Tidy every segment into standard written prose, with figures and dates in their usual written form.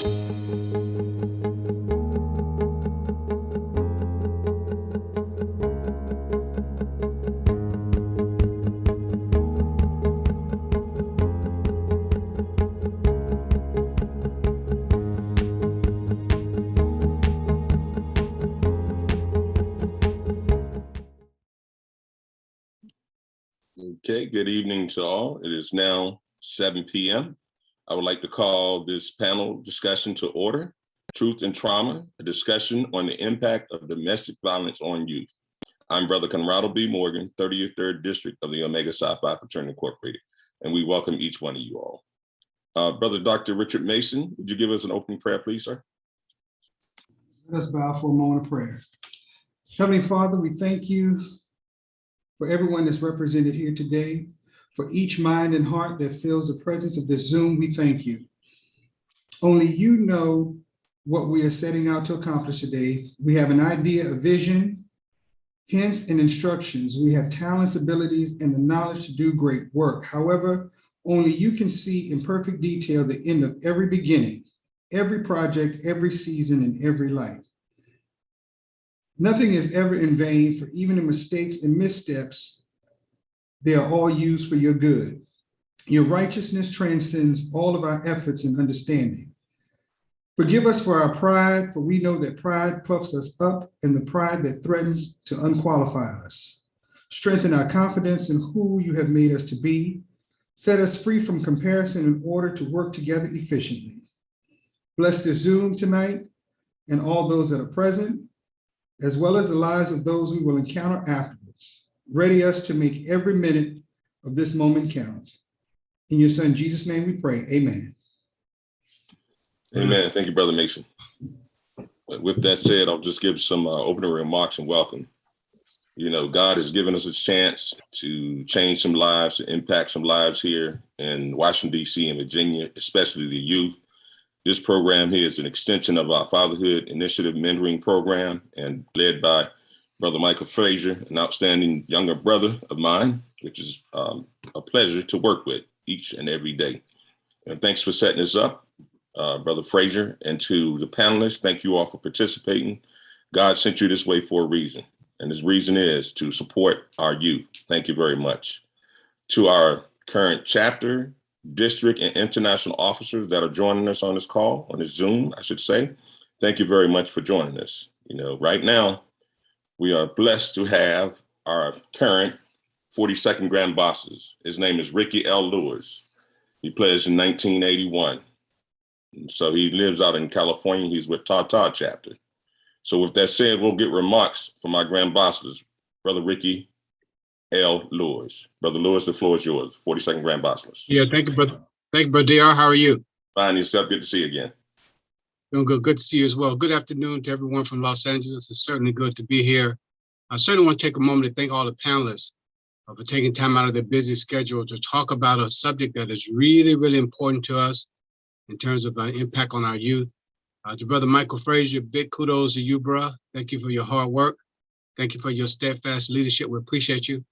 Okay, good evening to all. It is now 7 p.m. I would like to call this panel discussion to order, Truth and Trauma, a discussion on the impact of domestic violence on youth. I'm Brother Conrado B. Morgan, 33rd District of the Omega Psi Phi Fraternity Incorporated, and we welcome each one of you all. Brother Dr. Richard Mason, would you give us an opening prayer, please, sir? Let us bow for a moment of prayer. Heavenly Father, we thank you for everyone that's represented here today, for each mind and heart that feels the presence of this Zoom. We thank you. Only you know what we are setting out to accomplish today. We have an idea, a vision, hints and instructions. We have talents, abilities, and the knowledge to do great work. However, only you can see in perfect detail the end of every beginning, every project, every season, and every life. Nothing is ever in vain, for even the mistakes and missteps, they are all used for your good. Your righteousness transcends all of our efforts and understanding. Forgive us for our pride, for we know that pride puffs us up and the pride that threatens to unqualify us. Strengthen our confidence in who you have made us to be. Set us free from comparison in order to work together efficiently. Bless this Zoom tonight and all those that are present, as well as the lives of those we will encounter afterwards. Ready us to make every minute of this moment count. In your son, Jesus' name we pray, amen. Amen. Thank you, Brother Mason. With that said, I'll just give some opening remarks and welcome. You know, God has given us a chance to change some lives, to impact some lives here in Washington, D.C. and Virginia, especially the youth. This program here is an extension of our Fatherhood Initiative mentoring program and led by Brother Michael Frazier, an outstanding younger brother of mine, which is a pleasure to work with each and every day. And thanks for setting this up, Brother Frazier, and to the panelists, thank you all for participating. God sent you this way for a reason, and his reason is to support our youth. Thank you very much. To our current chapter, district, and international officers that are joining us on this call, on this Zoom, I should say, thank you very much for joining us. You know, right now, we are blessed to have our current 42nd Grand Bosses. His name is Ricky L. Lewis. He pledged in 1981. And so he lives out in California. He's with Tata chapter. So with that said, we'll get remarks from our Grand Bosses. Brother Ricky L. Lewis. Brother Lewis, the floor is yours. 42nd Grand Bosses. Yeah, thank you, brother. Thank you, Brother DR. How are you? Fine, yourself. Good to see you again. Doing good. Good to see you as well. Good afternoon to everyone from Los Angeles. It's certainly good to be here. I certainly want to take a moment to thank all the panelists for taking time out of their busy schedule to talk about a subject that is really, really important to us in terms of impact on our youth. To Brother Michael Frazier, big kudos to you, bro. Thank you for your hard work. Thank you for your steadfast leadership. We appreciate you.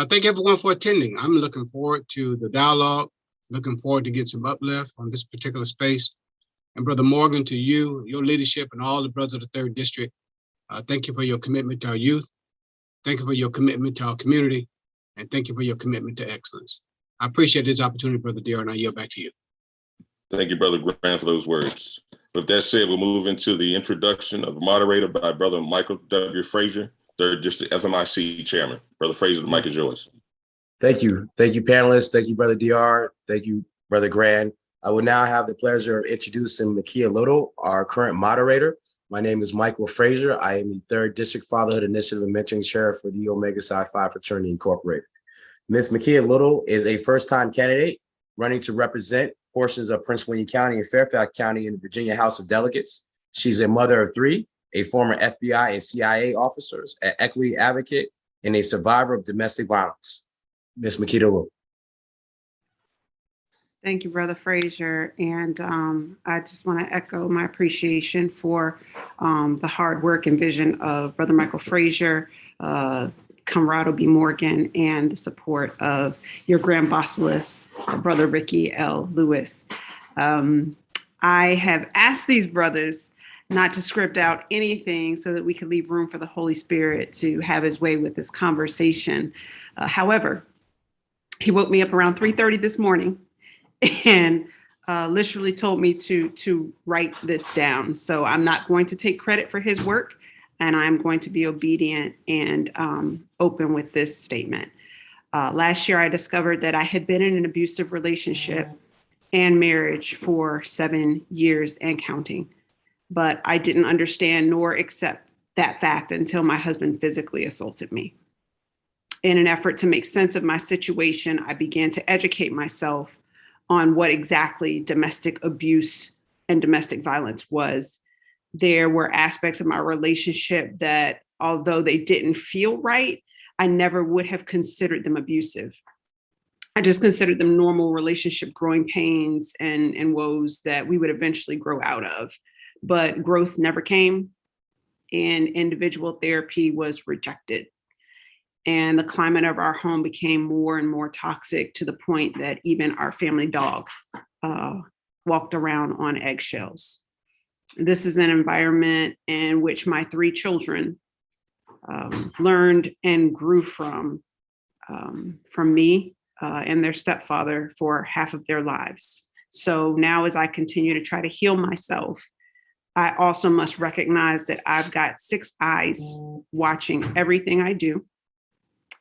Thank everyone for attending. I'm looking forward to the dialogue, looking forward to get some uplift on this particular space. And Brother Morgan, to you, your leadership, and all the brothers of the 3rd District, thank you for your commitment to our youth. Thank you for your commitment to our community. And thank you for your commitment to excellence. I appreciate this opportunity, Brother DR, and I yield back to you. Thank you, Brother Grant, for those words. With that said, we'll move into the introduction of the moderator by Brother Michael W. Frazier, 3rd District FIMC Chairman. Brother Frazier, the mic is yours. Thank you. Thank you, panelists. Thank you, Brother DR. Thank you, Brother Grant. I will now have the pleasure of introducing Mayka Little, our current moderator. My name is Michael Frazier. I am the 3rd District Fatherhood Initiative and Mentoring Chair for the Omega Psi Phi Fraternity Incorporated. Ms. Mayka Little is a first-time candidate running to represent portions of Prince William County and Fairfax County in the Virginia House of Delegates. She's a mother of 3, a former FBI and CIA officer, an equity advocate, and a survivor of domestic violence. Ms. Mayka Little. Thank you, Brother Frazier. And I just want to echo my appreciation for the hard work and vision of Brother Michael Frazier, Conrado B. Morgan, and the support of your Grand Bossless, Brother Ricky L. Lewis. I'm I have asked these brothers not to script out anything so that we could leave room for the Holy Spirit to have his way with this conversation. However, he woke me up around 3:30 this morning and literally told me to write this down. So I'm not going to take credit for his work, and I'm going to be obedient and open with this statement. Last year, I discovered that I had been in an abusive relationship and marriage for 7 years and counting, but I didn't understand nor accept that fact until my husband physically assaulted me. In an effort to make sense of my situation, I began to educate myself on what exactly domestic abuse and domestic violence was. There were aspects of my relationship that, although they didn't feel right, I never would have considered them abusive. I just considered them normal relationship growing pains and woes that we would eventually grow out of. But growth never came, and individual therapy was rejected. And the climate of our home became more and more toxic to the point that even our family dog walked around on eggshells. This is an environment in which my 3 children learned and grew from me and their stepfather for half of their lives. So now, as I continue to try to heal myself, I also must recognize that I've got 6 eyes watching everything I do,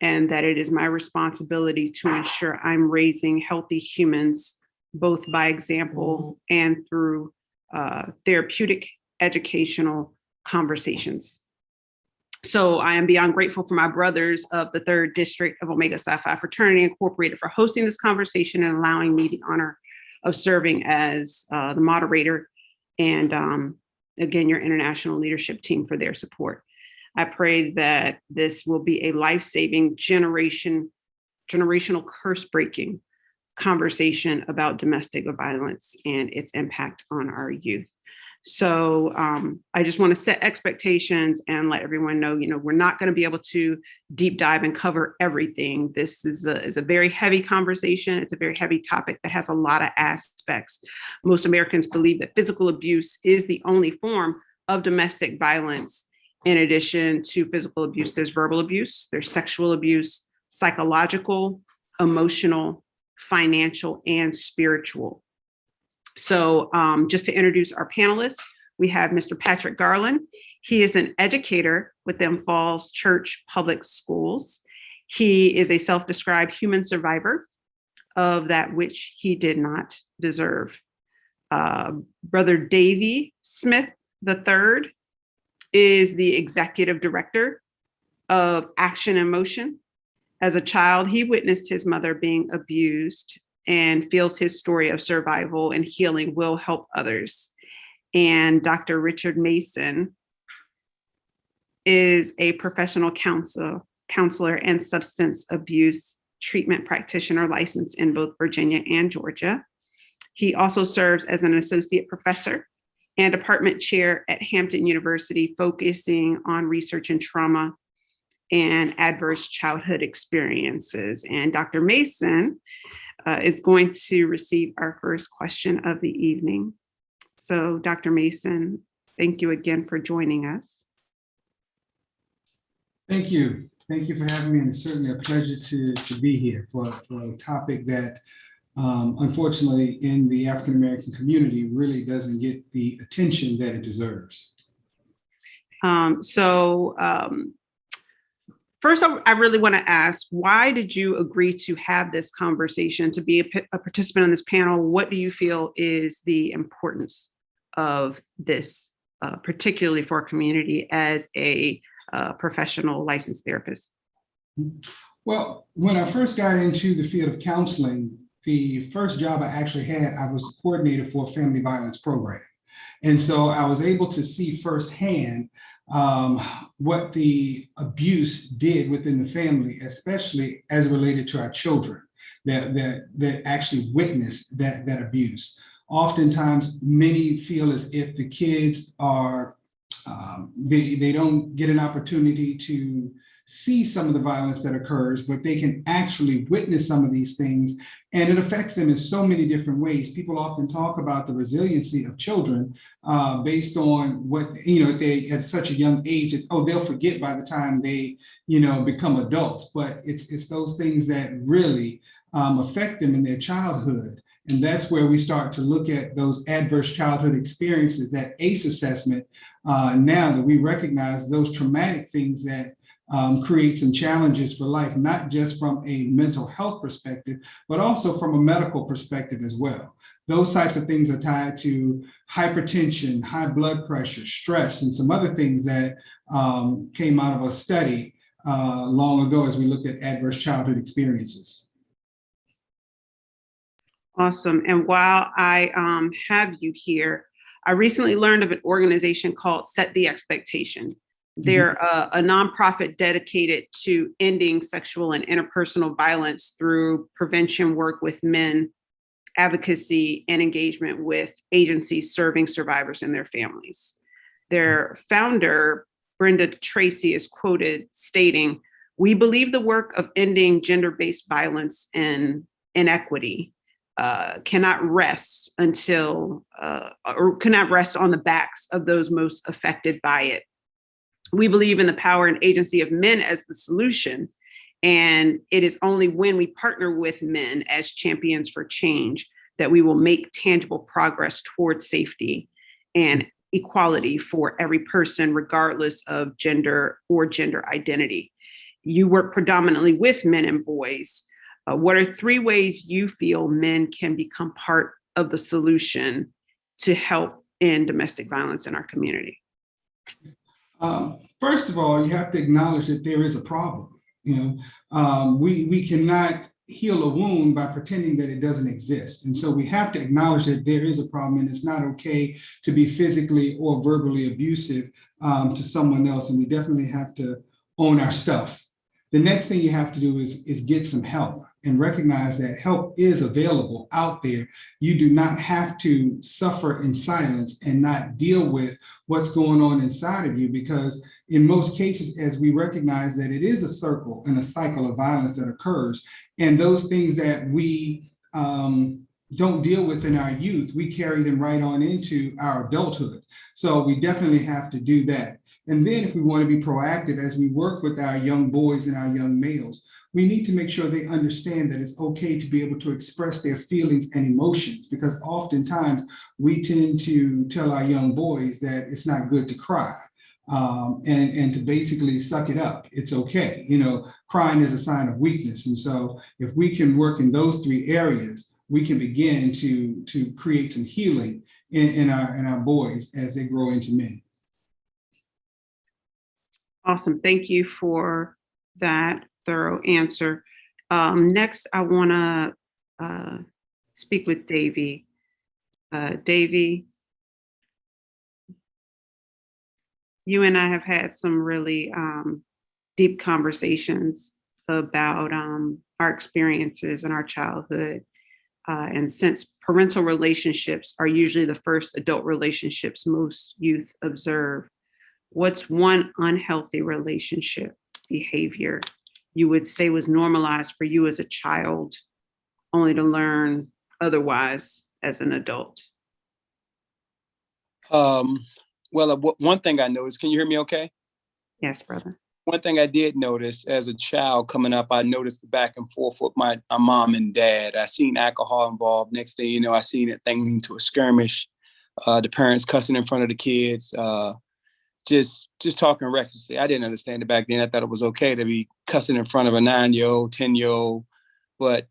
and that it is my responsibility to ensure I'm raising healthy humans, both by example and through therapeutic, educational conversations. So I am beyond grateful for my brothers of the 3rd District of Omega Psi Phi Fraternity Incorporated for hosting this conversation and allowing me the honor of serving as the moderator, and again, your international leadership team for their support. I pray that this will be a life-saving, generational curse-breaking conversation about domestic violence and its impact on our youth. So I just want to set expectations and let everyone know, we're not going to be able to deep dive and cover everything. This is a very heavy conversation. It's a very heavy topic that has a lot of aspects. Most Americans believe that physical abuse is the only form of domestic violence. In addition to physical abuse, there's verbal abuse, there's sexual abuse, psychological, emotional, financial, and spiritual. So just to introduce our panelists, we have Mr. Patrick Garland. He is an educator within Falls Church Public Schools. He is a self-described human survivor of that which he did not deserve. Brother Davy Smith III is the executive director of Action in Motion. As a child, he witnessed his mother being abused and feels his story of survival and healing will help others. And Dr. Richard Mason is a professional counselor and substance abuse treatment practitioner licensed in both Virginia and Georgia. He also serves as an associate professor and department chair at Hampton University, focusing on research in trauma and adverse childhood experiences. And Dr. Mason is going to receive our first question of the evening. So Dr. Mason, thank you again for joining us. Thank you. Thank you for having me, and it's certainly a pleasure to be here for a topic that unfortunately in the African-American community really doesn't get the attention that it deserves. First, I really want to ask, why did you agree to have this conversation, to be a participant on this panel? What do you feel is the importance of this, particularly for our community as a professional licensed therapist? Well, when I first got into the field of counseling, the first job I actually had, I was coordinator for a family violence program. And so I was able to see firsthand what the abuse did within the family, especially as related to our children that actually witnessed that abuse. Oftentimes, many feel as if the kids are, they don't get an opportunity to see some of the violence that occurs, but they can actually witness some of these things. And it affects them in so many different ways. People often talk about the resiliency of children based on what, they at such a young age, they'll forget by the time they, become adults. But it's those things that really affect them in their childhood. And that's where we start to look at those adverse childhood experiences, that ACE assessment, now that we recognize those traumatic things that create some challenges for life, not just from a mental health perspective, but also from a medical perspective as well. Those types of things are tied to hypertension, high blood pressure, stress, and some other things that came out of a study long ago as we looked at adverse childhood experiences. Awesome. And while I have you here, I recently learned of an organization called Set the Expectation. They're a nonprofit dedicated to ending sexual and interpersonal violence through prevention work with men, advocacy, and engagement with agencies serving survivors and their families. Their founder, Brenda Tracy, is quoted stating, "We believe the work of ending gender-based violence and inequity cannot rest on the backs of those most affected by it. We believe in the power and agency of men as the solution, and it is only when we partner with men as champions for change that we will make tangible progress towards safety and equality for every person, regardless of gender or gender identity." You work predominantly with men and boys. What are 3 ways you feel men can become part of the solution to help end domestic violence in our community? First of all, you have to acknowledge that there is a problem. We cannot heal a wound by pretending that it doesn't exist. And so we have to acknowledge that there is a problem, and it's not okay to be physically or verbally abusive to someone else. And we definitely have to own our stuff. The next thing you have to do is get some help and recognize that help is available out there. You do not have to suffer in silence and not deal with what's going on inside of you, because in most cases, as we recognize that it is a circle and a cycle of violence that occurs, and those things that we don't deal with in our youth, we carry them right on into our adulthood. So we definitely have to do that. And then if we want to be proactive as we work with our young boys and our young males, we need to make sure they understand that it's okay to be able to express their feelings and emotions, because oftentimes we tend to tell our young boys that it's not good to cry and to basically suck it up. It's okay. Crying is a sign of weakness. And so if we can work in those 3 areas, we can begin to create some healing in our boys as they grow into men. Awesome. Thank you for that thorough answer. Next, I want to speak with Davy. Davy, you and I have had some really deep conversations about our experiences in our childhood. And since parental relationships are usually the first adult relationships most youth observe, what's one unhealthy relationship behavior you would say was normalized for you as a child, only to learn otherwise as an adult? Well, one thing I noticed, can you hear me okay? Yes, brother. One thing I did notice as a child coming up, I noticed the back and forth with my mom and dad. I seen alcohol involved. Next thing you know, I seen it thing lead to a skirmish. The parents cussing in front of the kids, just talking recklessly. I didn't understand it back then. I thought it was okay to be cussing in front of a 9-year-old, 10-year-old. But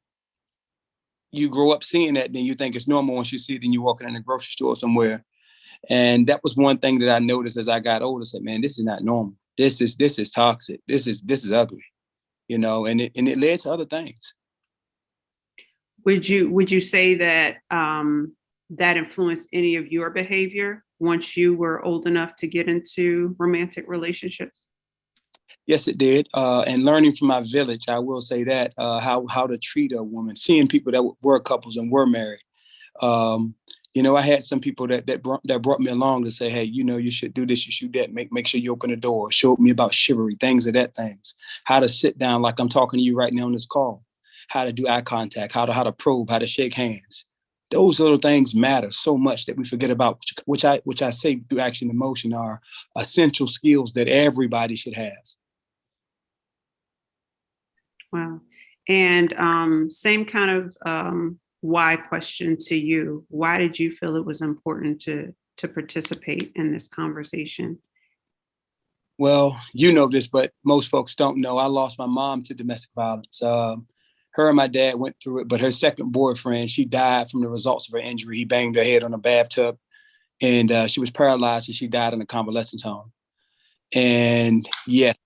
you grow up seeing that, then you think it's normal once you see it and you're walking in a grocery store somewhere. And that was one thing that I noticed as I got older. I said, man, this is not normal. This is toxic. This is ugly, and it led to other things. Would you say that that influenced any of your behavior once you were old enough to get into romantic relationships? Yes, it did. And learning from my village, I will say that, how to treat a woman, seeing people that were couples and were married, You know, I had some people that brought me along to say, hey, you know, you should do this, you should do that, make sure you open the door, showed me about chivalry, things of that things, how to sit down like I'm talking to you right now on this call, how to do eye contact, how to probe, how to shake hands. Those little things matter so much that we forget about, which I say through action and motion are essential skills that everybody should have. Wow. And same kind of why question to you. Why did you feel it was important to participate in this conversation? Well, you know this, but most folks don't know. I lost my mom to domestic violence. Her and my dad went through it, but her second boyfriend, she died from the results of her injury. He banged her head on a bathtub, and she was paralyzed, and she died in a convalescence home. And yes,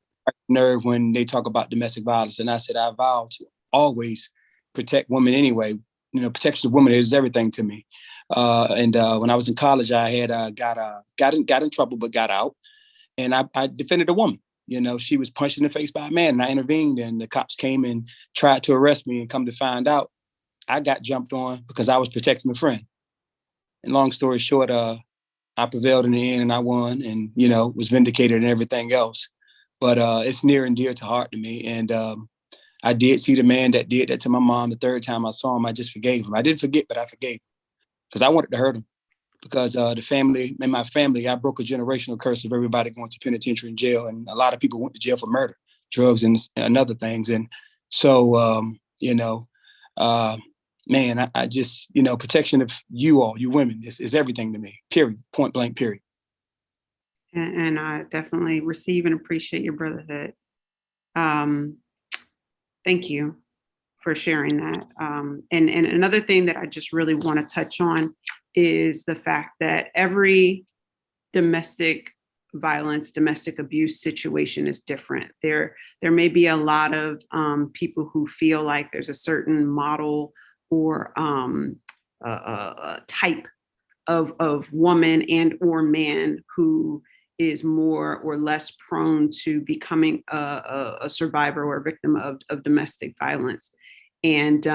nerve when they talk about domestic violence. And I said, I vow to always protect women anyway. You know, protection of women is everything to me. And when I was in college, I had got in trouble, but got out. And I defended a woman. You know, she was punched in the face by a man, and I intervened, and the cops came and tried to arrest me, and come to find out, I got jumped on because I was protecting a friend. And long story short, I prevailed in the end, and I won, and, you know, was vindicated and everything else. But it's near and dear to heart to me. And I did see the man that did that to my mom. The third time I saw him, I just forgave him. I didn't forget, but I forgave him because I wanted to hurt him. Because the family, in my family, I broke a generational curse of everybody going to penitentiary and jail. And a lot of people went to jail for murder, drugs, and other things. And so, you know, man, I just, you know, protection of you all, you women, is everything to me, period, point blank, period. And I definitely receive and appreciate your brotherhood. Thank you for sharing that. And another thing that I just really want to touch on is the fact that every domestic violence, domestic abuse situation is different. There may be a lot of people who feel like there's a certain model or a type of woman and or man who is more or less prone to becoming a survivor or a victim of domestic violence. And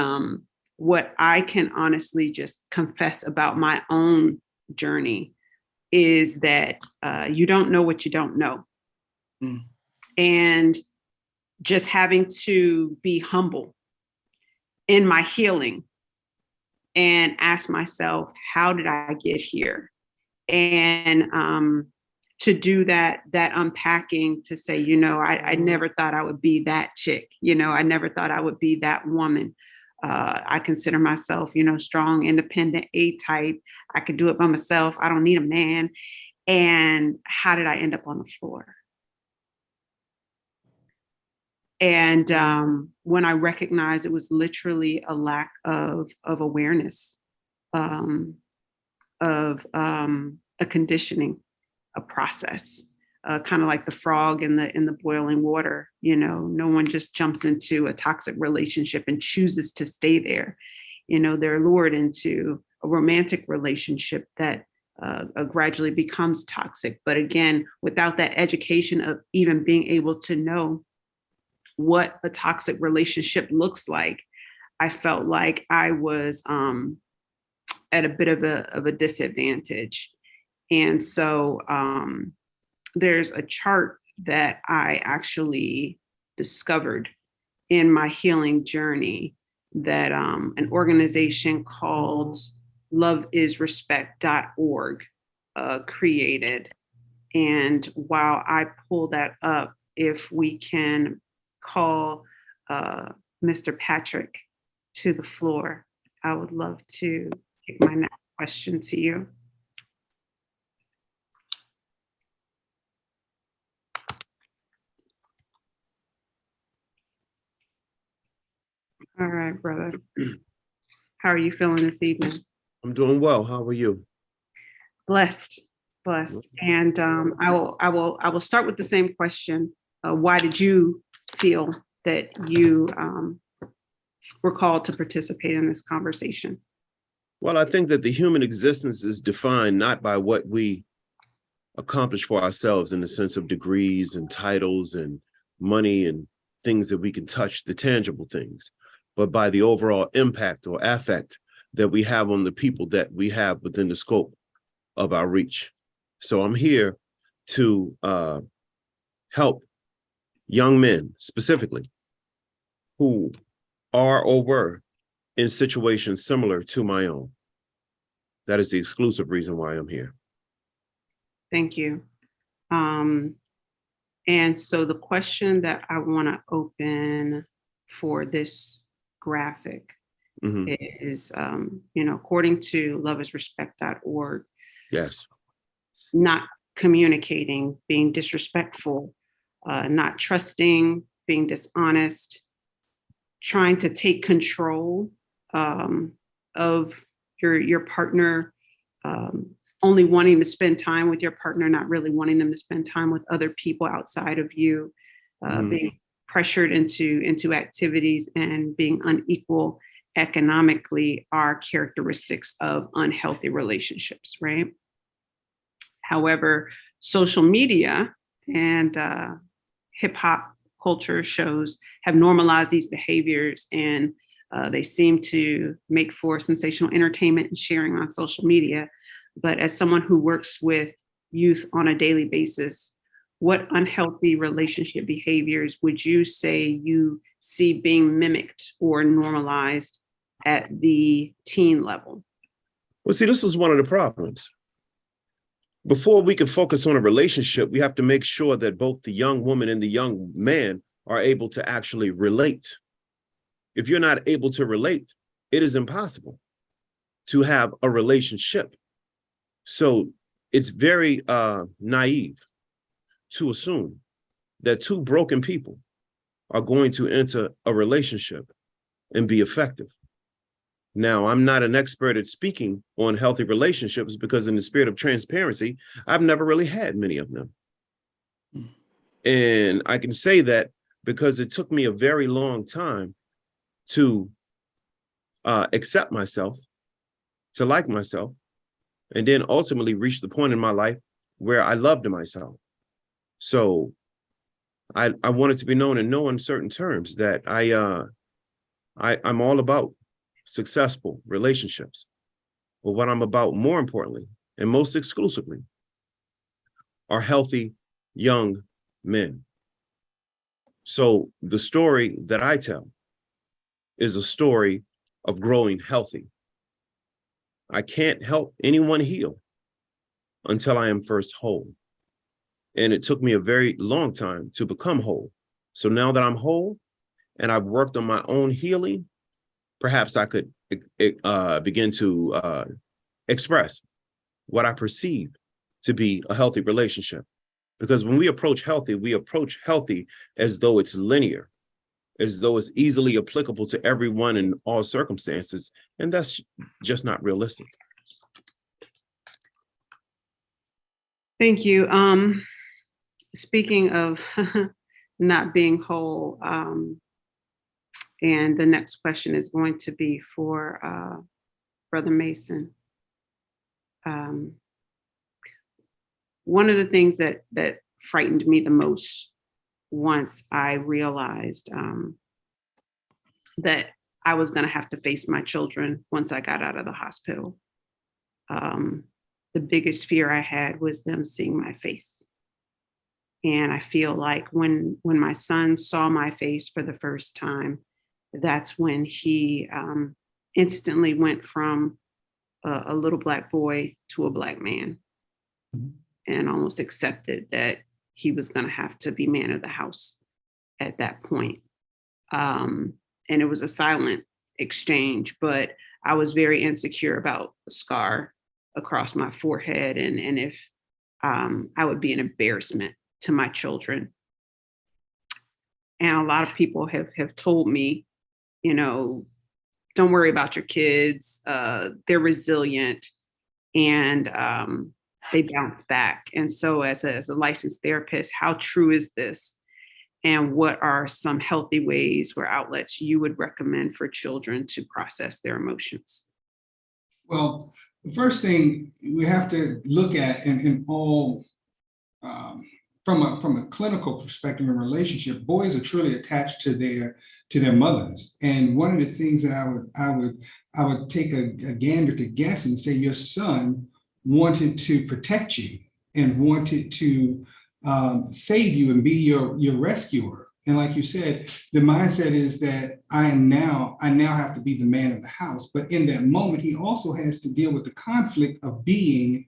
what I can honestly just confess about my own journey is that you don't know what you don't know. Mm. And just having to be humble in my healing and ask myself, how did I get here? And to do that unpacking, to say, you know, I never thought I would be that chick. You know, I never thought I would be that woman. I consider myself, you know, strong, independent, A-type. I could do it by myself. I don't need a man. And how did I end up on the floor? And when I recognized it was literally a lack of awareness, of a conditioning, a process, kind of like the frog in the boiling water. You know, no one just jumps into a toxic relationship and chooses to stay there. You know, they're lured into a romantic relationship that gradually becomes toxic. But again, without that education of even being able to know what a toxic relationship looks like, I felt like I was at a bit of a disadvantage. And so there's a chart that I actually discovered in my healing journey that an organization called loveisrespect.org created. And while I pull that up, if we can call Mr. Patrick to the floor, I would love to take my next question to you. All right, brother. How are you feeling this evening? I'm doing well. How are you? Blessed. And I will start with the same question. Why did you feel that you were called to participate in this conversation? Well, I think that the human existence is defined not by what we accomplish for ourselves in the sense of degrees and titles and money and things that we can touch, the tangible things, but by the overall impact or affect that we have on the people that we have within the scope of our reach. So I'm here to help young men specifically who are or were in situations similar to my own. That is the exclusive reason why I'm here. Thank you. And so the question that I want to open for this graphic is, according to loveisrespect.org, yes, not communicating, being disrespectful, not trusting, being dishonest, trying to take control of your partner, only wanting to spend time with your partner, not really wanting them to spend time with other people outside of you, being pressured into activities and being unequal economically are characteristics of unhealthy relationships, right? However, social media and hip hop culture shows have normalized these behaviors, and they seem to make for sensational entertainment and sharing on social media. But as someone who works with youth on a daily basis, what unhealthy relationship behaviors would you say you see being mimicked or normalized at the teen level? Well, see, this is one of the problems. Before we can focus on a relationship, we have to make sure that both the young woman and the young man are able to actually relate. If you're not able to relate, it is impossible to have a relationship. So it's very naive to assume that two broken people are going to enter a relationship and be effective. Now, I'm not an expert at speaking on healthy relationships because in the spirit of transparency, I've never really had many of them. And I can say that because it took me a very long time to accept myself, to like myself, and then ultimately reach the point in my life where I loved myself. So I wanted to be known in no uncertain terms that I'm all about successful relationships. But what I'm about more importantly, and most exclusively, are healthy young men. So the story that I tell is a story of growing healthy. I can't help anyone heal until I am first whole. And it took me a very long time to become whole. So now that I'm whole and I've worked on my own healing, perhaps I could begin to express what I perceive to be a healthy relationship. Because when we approach healthy as though it's linear, as though it's easily applicable to everyone in all circumstances. And that's just not realistic. Thank you. Speaking of not being whole, and the next question is going to be for Brother Mason. One of the things that frightened me the most once I realized that I was going to have to face my children once I got out of the hospital. The biggest fear I had was them seeing my face. And I feel like when my son saw my face for the first time, that's when he instantly went from a little Black boy to a Black man, and almost accepted that he was going to have to be man of the house at that point. And it was a silent exchange, but I was very insecure about the scar across my forehead and if I would be an embarrassment to my children. And a lot of people have told me, don't worry about your kids. They're resilient and they bounce back. And so as a licensed therapist, how true is this? And what are some healthy ways or outlets you would recommend for children to process their emotions? Well, the first thing we have to look at in all, from a clinical perspective in relationship, boys are truly attached to to their mothers. And one of the things that I would take a gander to guess and say your son wanted to protect you and wanted to save you and be your rescuer. And like you said, the mindset is that I now have to be the man of the house. But in that moment, he also has to deal with the conflict of being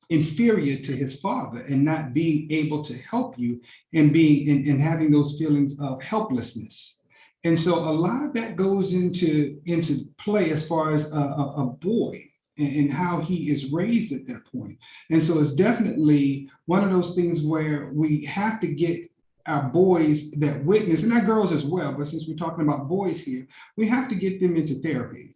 inferior to his father and not being able to help you and being and having those feelings of helplessness. And so a lot of that goes into play as far as a boy and how he is raised at that point. And so it's definitely one of those things where we have to get our boys that witness, and our girls as well, but since we're talking about boys here, we have to get them into therapy.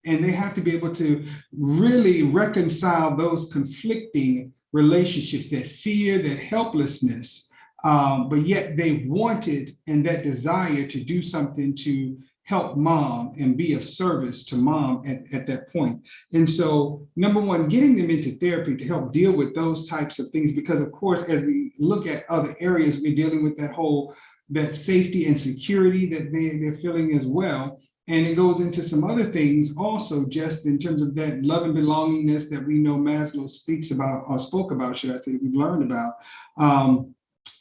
And they have to be able to really reconcile those conflicting relationships, that fear, that helplessness, but yet they wanted and that desire to do something to help mom and be of service to mom at that point. And so, number one, getting them into therapy to help deal with those types of things, because of course, as we look at other areas, we're dealing with that safety and security that they're feeling as well. And it goes into some other things also, just in terms of that love and belongingness that we know Maslow speaks about, or spoke about, should I say, that we've learned about.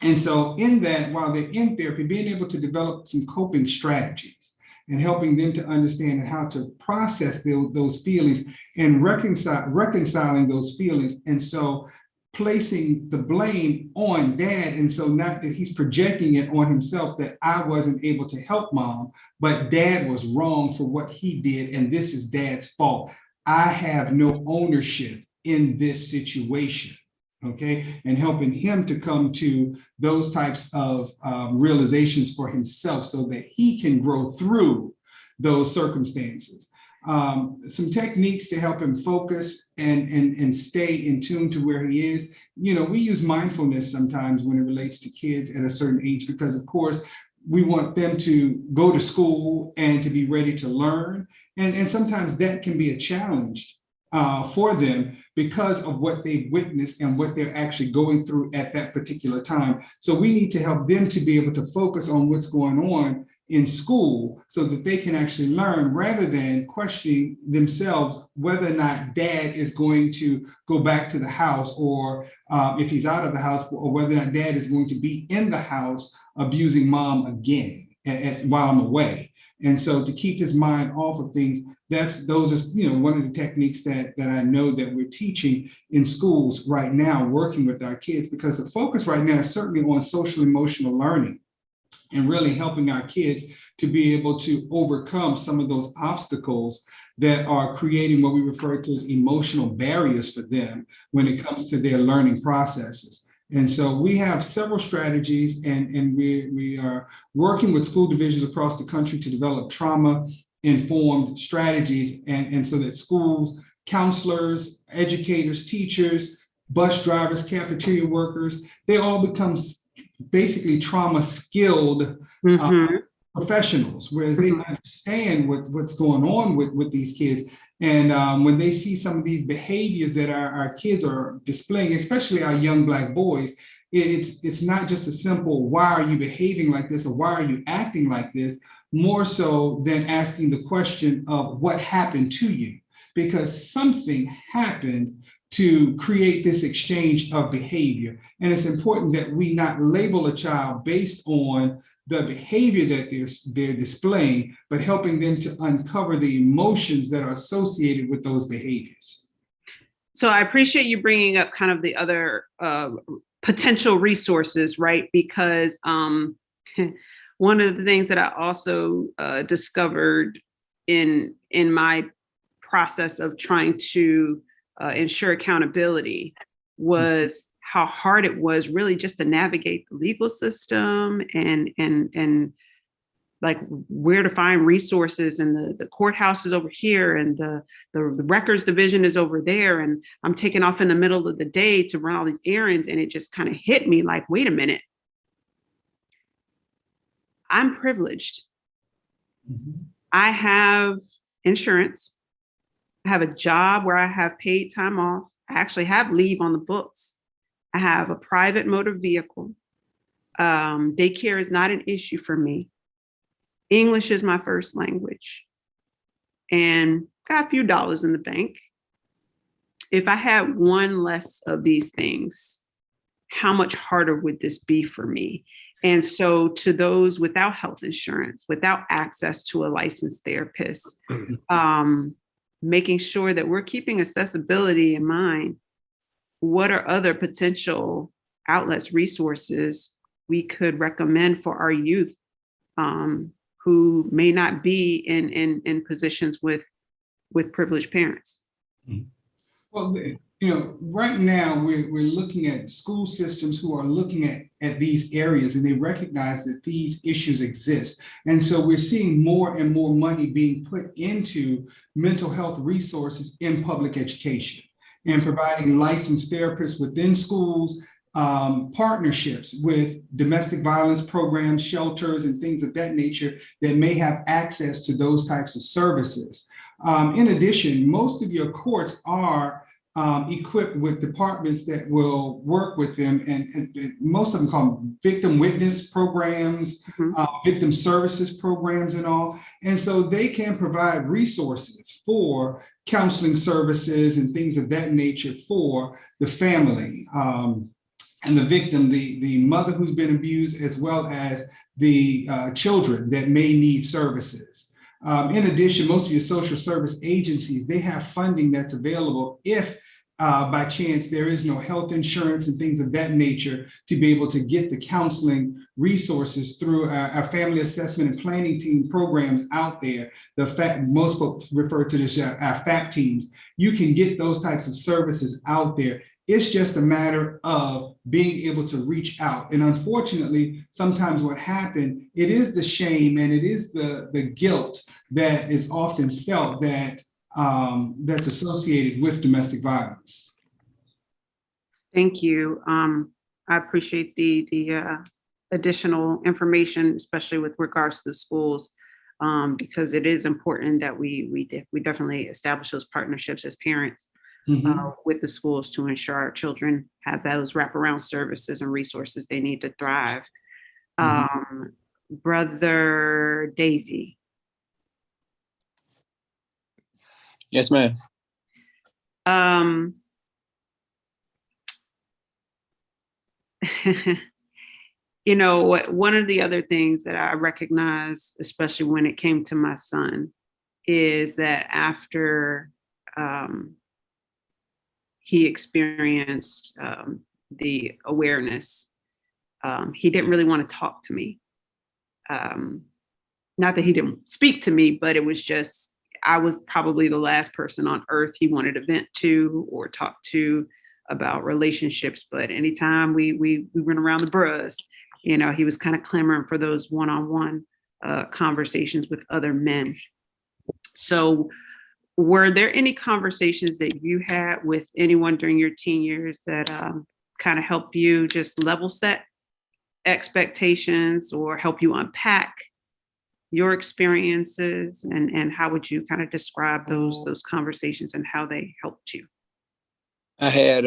And so in that, while they're in therapy, being able to develop some coping strategies and helping them to understand how to process those feelings and reconciling those feelings. And so placing the blame on dad. And so not that he's projecting it on himself that I wasn't able to help mom, but dad was wrong for what he did. And this is dad's fault. I have no ownership in this situation. Okay. And helping him to come to those types of realizations for himself so that he can grow through those circumstances. Some techniques to help him focus and stay in tune to where he is. You know, we use mindfulness sometimes when it relates to kids at a certain age, because of course, we want them to go to school and to be ready to learn. And sometimes that can be a challenge for them because of what they've witnessed and what they're actually going through at that particular time. So we need to help them to be able to focus on what's going on in school so that they can actually learn, rather than questioning themselves whether or not dad is going to go back to the house, or if he's out of the house, or whether or not dad is going to be in the house abusing mom again while I'm away. And so to keep his mind off of things, those are one of the techniques that I know that we're teaching in schools right now, working with our kids, because the focus right now is certainly on social emotional learning and really helping our kids to be able to overcome some of those obstacles that are creating what we refer to as emotional barriers for them when it comes to their learning processes. And so we have several strategies, and we are working with school divisions across the country to develop trauma-informed strategies, and so that schools, counselors, educators, teachers, bus drivers, cafeteria workers, they all become basically trauma-skilled professionals, whereas they understand what's going on with these kids. And when they see some of these behaviors that our kids are displaying, especially our young Black boys, it's not just a simple, why are you behaving like this, or why are you acting like this, more so than asking the question of what happened to you, because something happened to create this exchange of behavior. And it's important that we not label a child based on the behavior that they're displaying, but helping them to uncover the emotions that are associated with those behaviors. So I appreciate you bringing up kind of the other potential resources, right? Because one of the things that I also discovered in my process of trying to ensure accountability was how hard it was really just to navigate the legal system and like where to find resources, and the courthouse is over here and the records division is over there, and I'm taking off in the middle of the day to run all these errands, and it just kind of hit me like, wait a minute, I'm privileged. I have insurance. I have a job where I have paid time off. I actually have leave on the books. I have a private motor vehicle. Daycare is not an issue for me. English is my first language and got a few dollars in the bank. If I had one less of these things, how much harder would this be for me? And so to those without health insurance, without access to a licensed therapist, making sure that we're keeping accessibility in mind, what are other potential outlets, resources we could recommend for our youth who may not be in positions with privileged parents? Well, right now we're looking at school systems who are looking at these areas, and they recognize that these issues exist. And so we're seeing more and more money being put into mental health resources in public education and providing licensed therapists within schools, partnerships with domestic violence programs, shelters, and things of that nature that may have access to those types of services. In addition, most of your courts are equipped with departments that will work with them, and most of them call them victim witness programs, victim services programs and all. And so they can provide resources for counseling services and things of that nature for the family and the victim, the mother who's been abused, as well as the children that may need services. In addition, most of your social service agencies, they have funding that's available if by chance there is no health insurance and things of that nature, to be able to get the counseling resources through our family assessment and planning team programs out there. Most folks refer to this as our FAP teams. You can get those types of services out there. It's just a matter of being able to reach out. And unfortunately, sometimes what happened, it is the shame and it is the guilt that is often felt that that's associated with domestic violence. Thank you. I appreciate the additional information, especially with regards to the schools, because it is important that we definitely establish those partnerships as parents with the schools to ensure our children have those wraparound services and resources they need to thrive. Brother Davy. Yes, ma'am. One of the other things that I recognize, especially when it came to my son, is that after he experienced the awareness, he didn't really want to talk to me. Not that he didn't speak to me, but it was just, I was probably the last person on earth he wanted to vent to or talk to about relationships. But anytime we went around the bros, he was kind of clamoring for those one-on-one conversations with other men. So were there any conversations that you had with anyone during your teen years that kind of help you just level set expectations or help you unpack your experiences, and how would you kind of describe those conversations and how they helped you? I had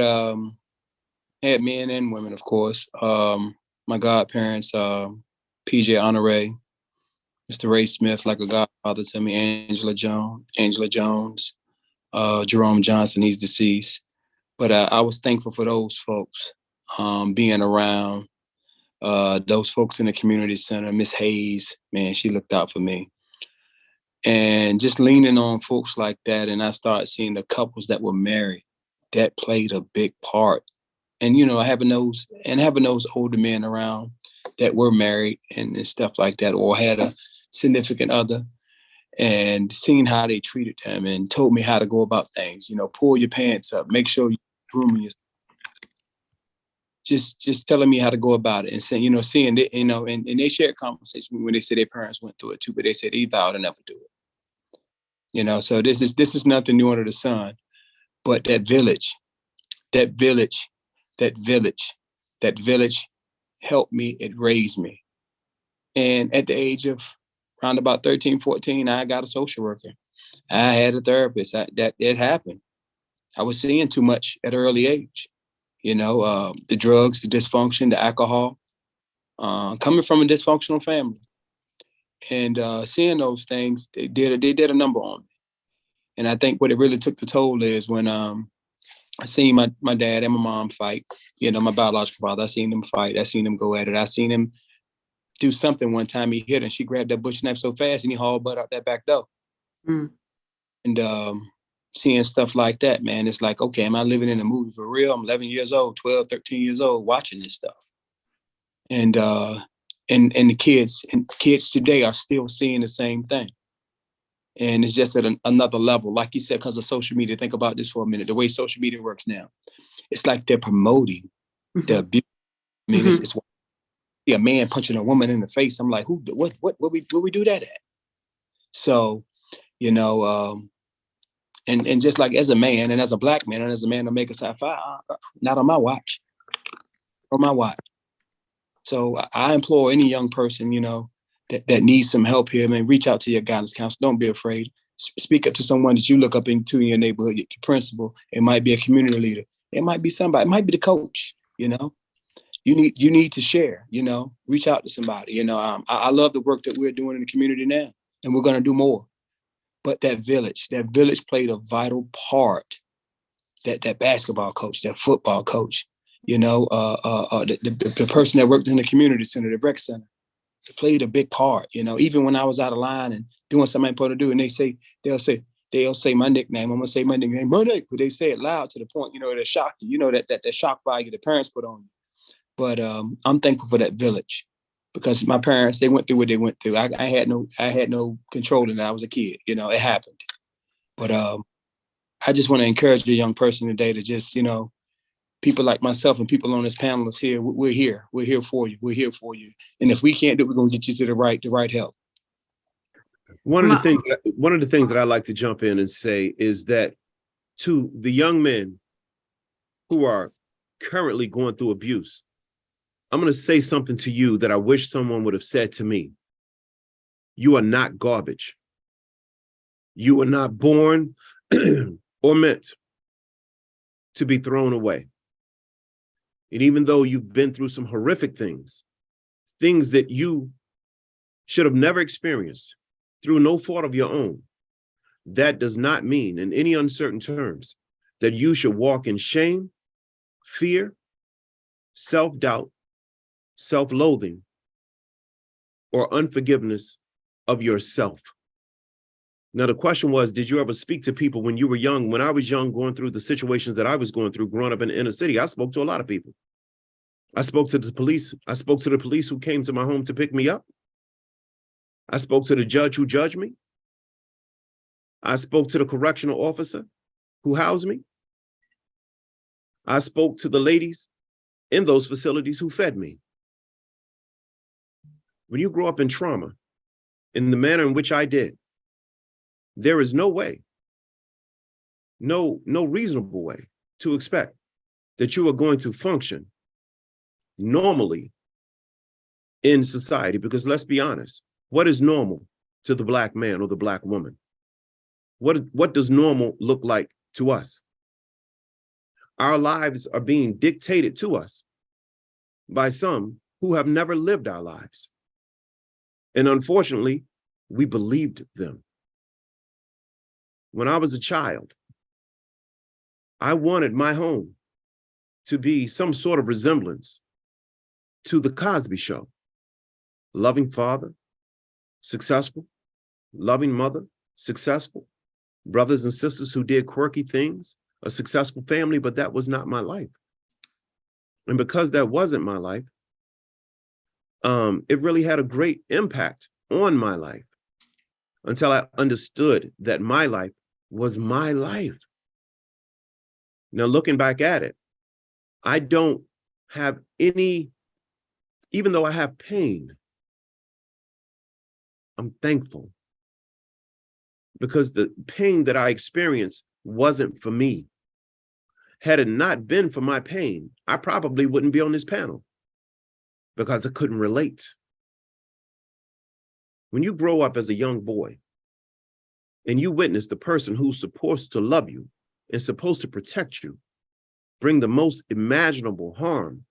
men and women, of course. My godparents, PJ Honore, Mr. Ray Smith, like a godfather to me, Angela Jones, Jerome Johnson, he's deceased. But I was thankful for those folks being around. Those folks in the community center, Miss Hayes, man, she looked out for me. And just leaning on folks like that, and I started seeing the couples that were married, that played a big part. And, having those older men around that were married and stuff like that, or had a significant other, and seeing how they treated them and told me how to go about things, pull your pants up, make sure you're grooming yourself. Just telling me how to go about it, and saying, seeing it, and they shared conversation when they said their parents went through it too, but they said they vowed to never do it. So this is nothing new under the sun, but that village helped me, it raised me. And at the age of around about 13, 14, I got a social worker. I had a therapist. That it happened. I was seeing too much at an early age. The drugs, the dysfunction, the alcohol, coming from a dysfunctional family. And seeing those things, they did a number on me. And I think what it really took the toll is when I seen my dad and my mom fight, my biological father, I seen them fight. I seen them go at it. I seen him do something one time. He hit her and she grabbed that butcher knife so fast and he hauled butt out that back door. Mm. And seeing stuff like that, man, it's like, okay, am I living in a movie for real? I'm 11 years old, 12, 13 years old, watching this stuff. And the kids today are still seeing the same thing. And it's just at another level, like you said, because of social media. Think about this for a minute. The way social media works now, it's like they're promoting the abuse. I mean, it's a man punching a woman in the face. I'm like, what we do that at? So, and just like as a man and as a Black man and as a man of Omega Psi Phi, not on my watch. On my watch. So I implore any young person, that needs some help here, man, reach out to your guidance counselor. Don't be afraid. Speak up to someone that you look up into in your neighborhood, your principal. It might be a community leader. It might be somebody. It might be the coach. You need to share. Reach out to somebody. I love the work that we're doing in the community now, and we're going to do more. But that village played a vital part. That basketball coach, that football coach, the person that worked in the community center, the rec center. It played a big part, even when I was out of line and doing something I'm supposed to do. And they'll say my nickname. I'm going to say my nickname, Money, but they say it loud to the point, that shock you, that shock value the parents put on you. But I'm thankful for that village because my parents, they went through what they went through. I had no control in that. I was a kid, it happened. But I just want to encourage a young person today to just, people like myself and people on this panel is here. We're here. We're here for you. We're here for you. And if we can't do it, we're going to get you to the right help. One of the things that I like to jump in and say is that to the young men who are currently going through abuse, I'm going to say something to you that I wish someone would have said to me. You are not garbage. You were not born or meant to be thrown away. And even though you've been through some horrific things that you should have never experienced through no fault of your own, that does not mean in any uncertain terms that you should walk in shame, fear, self-doubt, self-loathing, or unforgiveness of yourself. Now, the question was, did you ever speak to people when you were young? When I was young, going through the situations that I was going through, growing up in the inner city, I spoke to a lot of people. I spoke to the police. I spoke to the police who came to my home to pick me up. I spoke to the judge who judged me. I spoke to the correctional officer who housed me. I spoke to the ladies in those facilities who fed me. When you grow up in trauma, in the manner in which I did, there is no way, no reasonable way to expect that you are going to function normally in society. Because let's be honest, what is normal to the Black man or the Black woman? What does normal look like to us? Our lives are being dictated to us by some who have never lived our lives. And unfortunately, we believed them. When I was a child, I wanted my home to be some sort of resemblance to the Cosby Show. Loving father, successful, loving mother, successful, brothers and sisters who did quirky things, a successful family, but that was not my life. And because that wasn't my life, it really had a great impact on my life until I understood that my life was my life. Now, looking back at it, I don't have any, even though I have pain, I'm thankful because the pain that I experienced wasn't for me. Had it not been for my pain, I probably wouldn't be on this panel because I couldn't relate. When you grow up as a young boy and you witness the person who's supposed to love you and supposed to protect you bring the most imaginable harm,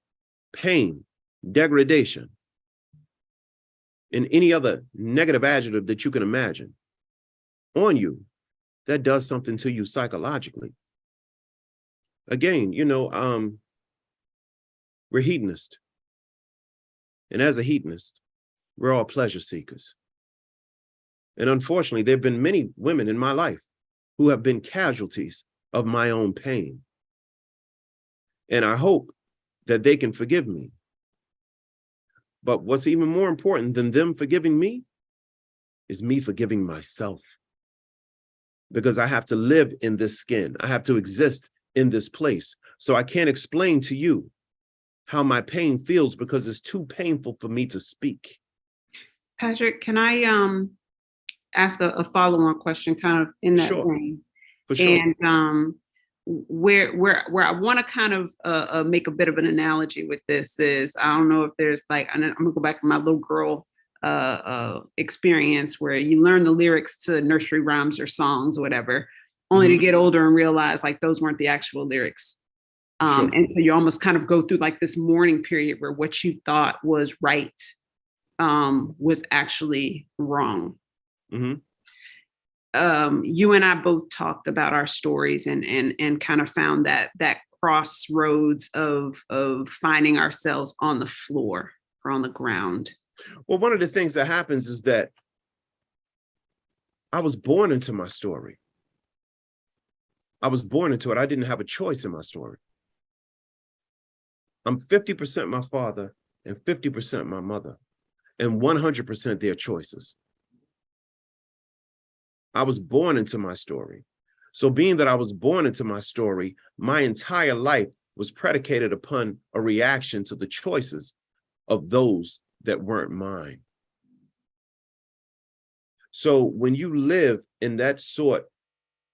pain, degradation, and any other negative adjective that you can imagine on you, that does something to you psychologically. Again, we're hedonists. And as a hedonist, we're all pleasure seekers. And unfortunately, there have been many women in my life who have been casualties of my own pain. And I hope that they can forgive me. But what's even more important than them forgiving me is me forgiving myself. Because I have to live in this skin. I have to exist in this place. So I can't explain to you how my pain feels because it's too painful for me to speak. Patrick, can I ask a follow-on question kind of in that vein? For sure. And where I want to kind of make a bit of an analogy with this is, I don't know if there's like, I'm gonna go back to my little girl experience where you learn the lyrics to nursery rhymes or songs or whatever, only to get older and realize like those weren't the actual lyrics. Sure. And so you almost kind of go through like this mourning period where what you thought was right was actually wrong. Mm-hmm. You and I both talked about our stories and kind of found that crossroads of finding ourselves on the floor or on the ground. Well, one of the things that happens is that I was born into my story. I was born into it. I didn't have a choice in my story. I'm 50% my father and 50% my mother, and 100% their choices. I was born into my story. So being that I was born into my story, my entire life was predicated upon a reaction to the choices of those that weren't mine. So when you live in that sort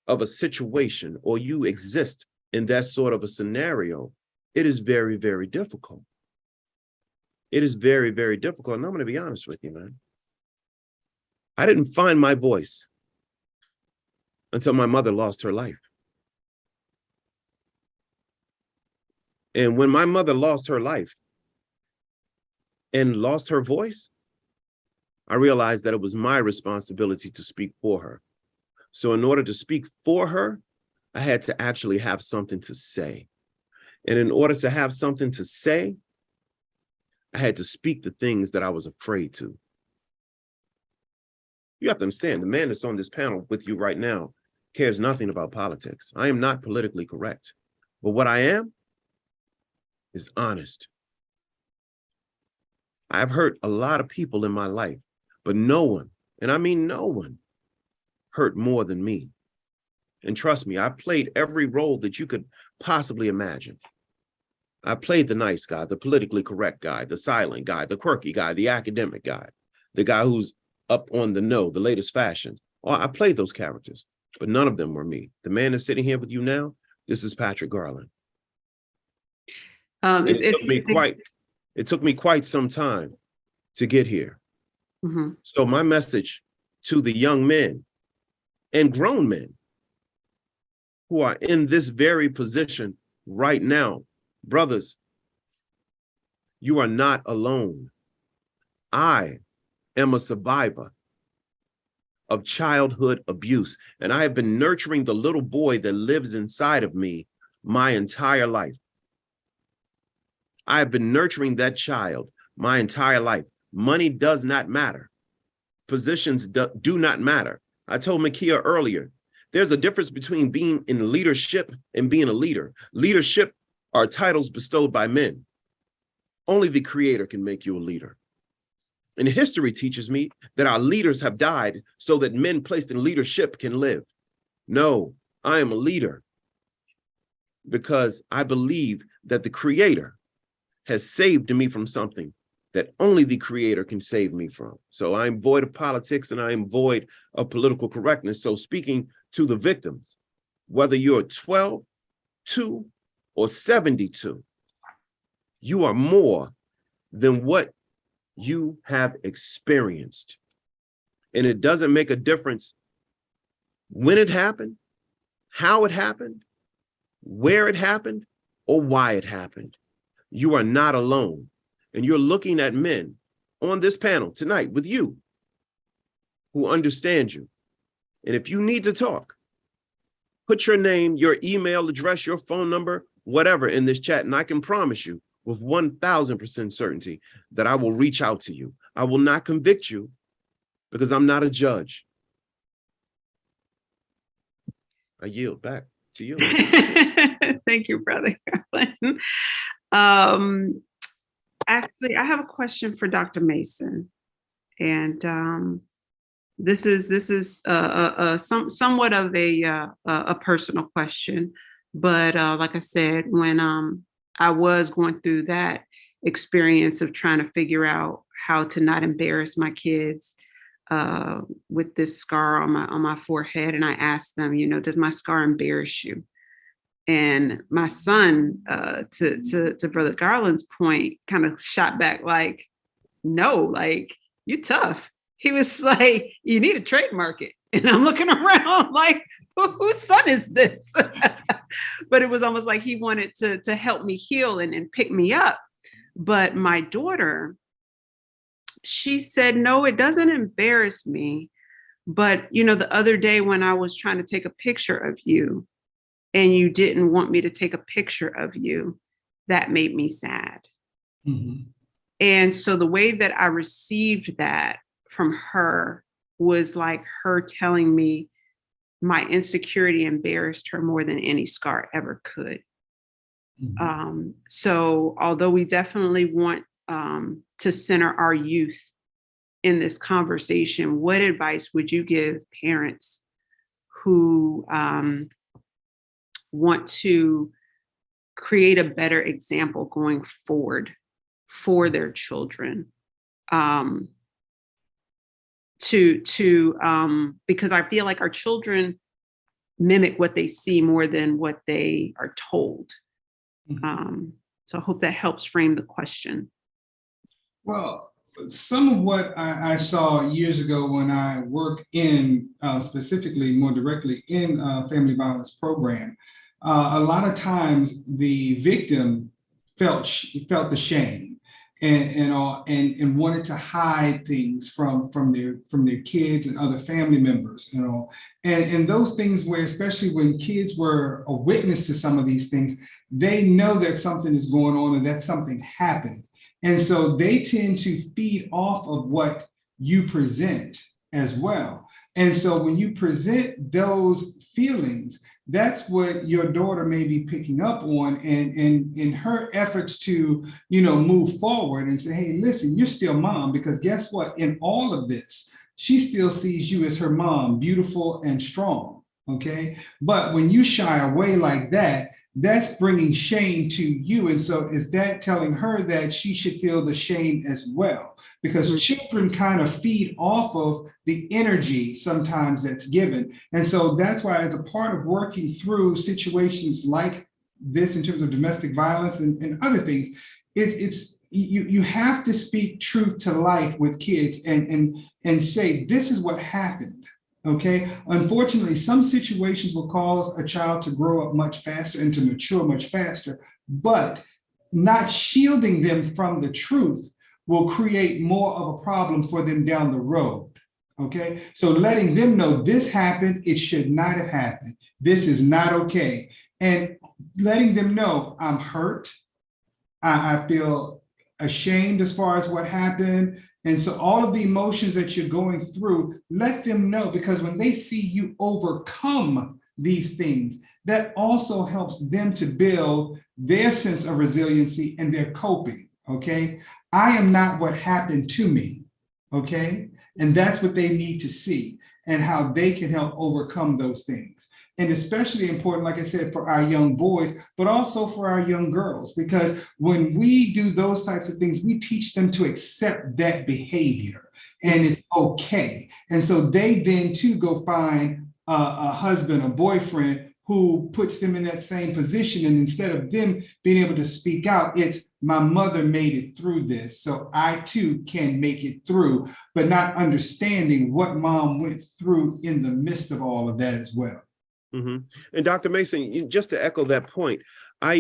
of a situation, or you exist in that sort of a scenario, it is very, very difficult. It is very, very difficult. And I'm going to be honest with you, man. I didn't find my voice until my mother lost her life. And when my mother lost her life and lost her voice, I realized that it was my responsibility to speak for her. So in order to speak for her, I had to actually have something to say. And in order to have something to say, I had to speak the things that I was afraid to. You have to understand, the man that's on this panel with you right now cares nothing about politics. I am not politically correct. But what I am is honest. I've hurt a lot of people in my life, but no one, and I mean no one, hurt more than me. And trust me, I played every role that you could possibly imagine. I played the nice guy, the politically correct guy, the silent guy, the quirky guy, the academic guy, the guy who's up on the know, the latest fashion. Oh, I played those characters, but none of them were me. The man that's sitting here with you now, this is Patrick Garland. It took me quite some time to get here. Mm-hmm. So my message to the young men and grown men who are in this very position right now, brothers, you are not alone. I am a survivor of childhood abuse, and I have been nurturing the little boy that lives inside of me my entire life. I have been nurturing that child my entire life. Money does not matter. Positions do not matter. I told Makia earlier, there's a difference between being in leadership and being a leader. Leadership are titles bestowed by men. Only the Creator can make you a leader. And history teaches me that our leaders have died so that men placed in leadership can live. No, I am a leader because I believe that the Creator has saved me from something that only the Creator can save me from. So I'm void of politics and I am void of political correctness. So speaking to the victims, whether you're 12, 2, or 72, you are more than what you have experienced. And it doesn't make a difference when it happened, how it happened, where it happened, or why it happened. You are not alone. And you're looking at men on this panel tonight with you who understand you. And if you need to talk, put your name, your email address, your phone number, whatever in this chat. And I can promise you with 1000% certainty that I will reach out to you. I will not convict you because I'm not a judge. I yield back to you. Thank you, Brother Garland. Actually, I have a question for Dr. Mason. And this is somewhat of a personal question, but like I said, when I was going through that experience of trying to figure out how to not embarrass my kids with this scar on my forehead, and I asked them, does my scar embarrass you? And my son, to Brother Garland's point, kind of shot back like, no, like, you tough. He was like, you need to trademark it. And I'm looking around like, whose son is this? But it was almost like he wanted to help me heal and pick me up. But my daughter, she said, no, it doesn't embarrass me. But, the other day when I was trying to take a picture of you and you didn't want me to take a picture of you, that made me sad. Mm-hmm. And so the way that I received that from her was like her telling me my insecurity embarrassed her more than any scar ever could. Mm-hmm. So although we definitely want to center our youth in this conversation, what advice would you give parents who want to create a better example going forward for their children? Because I feel like our children mimic what they see more than what they are told. So I hope that helps frame the question. Well, some of what I saw years ago when I worked in specifically more directly in family violence program, a lot of times the victim felt the shame and wanted to hide things from their kids and other family members, and those things where, especially when kids were a witness to some of these things, they know that something is going on and that something happened. And so they tend to feed off of what you present as well. And so when you present those feelings, that's what your daughter may be picking up on, and in her efforts to, move forward and say, hey, listen, you're still mom, because guess what? In all of this, she still sees you as her mom, beautiful and strong, okay? But when you shy away like that, that's bringing shame to you. And so is that telling her that she should feel the shame as well? Because children kind of feed off of the energy sometimes that's given. And so that's why, as a part of working through situations like this in terms of domestic violence and other things, you have to speak truth to life with kids and say, this is what happened. Okay. Unfortunately, some situations will cause a child to grow up much faster and to mature much faster, but not shielding them from the truth will create more of a problem for them down the road. Okay. So letting them know this happened, it should not have happened. This is not okay. And letting them know I'm hurt. I feel ashamed as far as what happened. And so all of the emotions that you're going through, let them know, because when they see you overcome these things, that also helps them to build their sense of resiliency and their coping, okay? I am not what happened to me, okay? And that's what they need to see, and how they can help overcome those things. And especially important, like I said, for our young boys, but also for our young girls, because when we do those types of things, we teach them to accept that behavior and it's okay. And so they then too go find a husband, a boyfriend who puts them in that same position. And instead of them being able to speak out, it's my mother made it through this, so I too can make it through, but not understanding what mom went through in the midst of all of that as well. Mm-hmm. And Dr. Mason, just to echo that point, I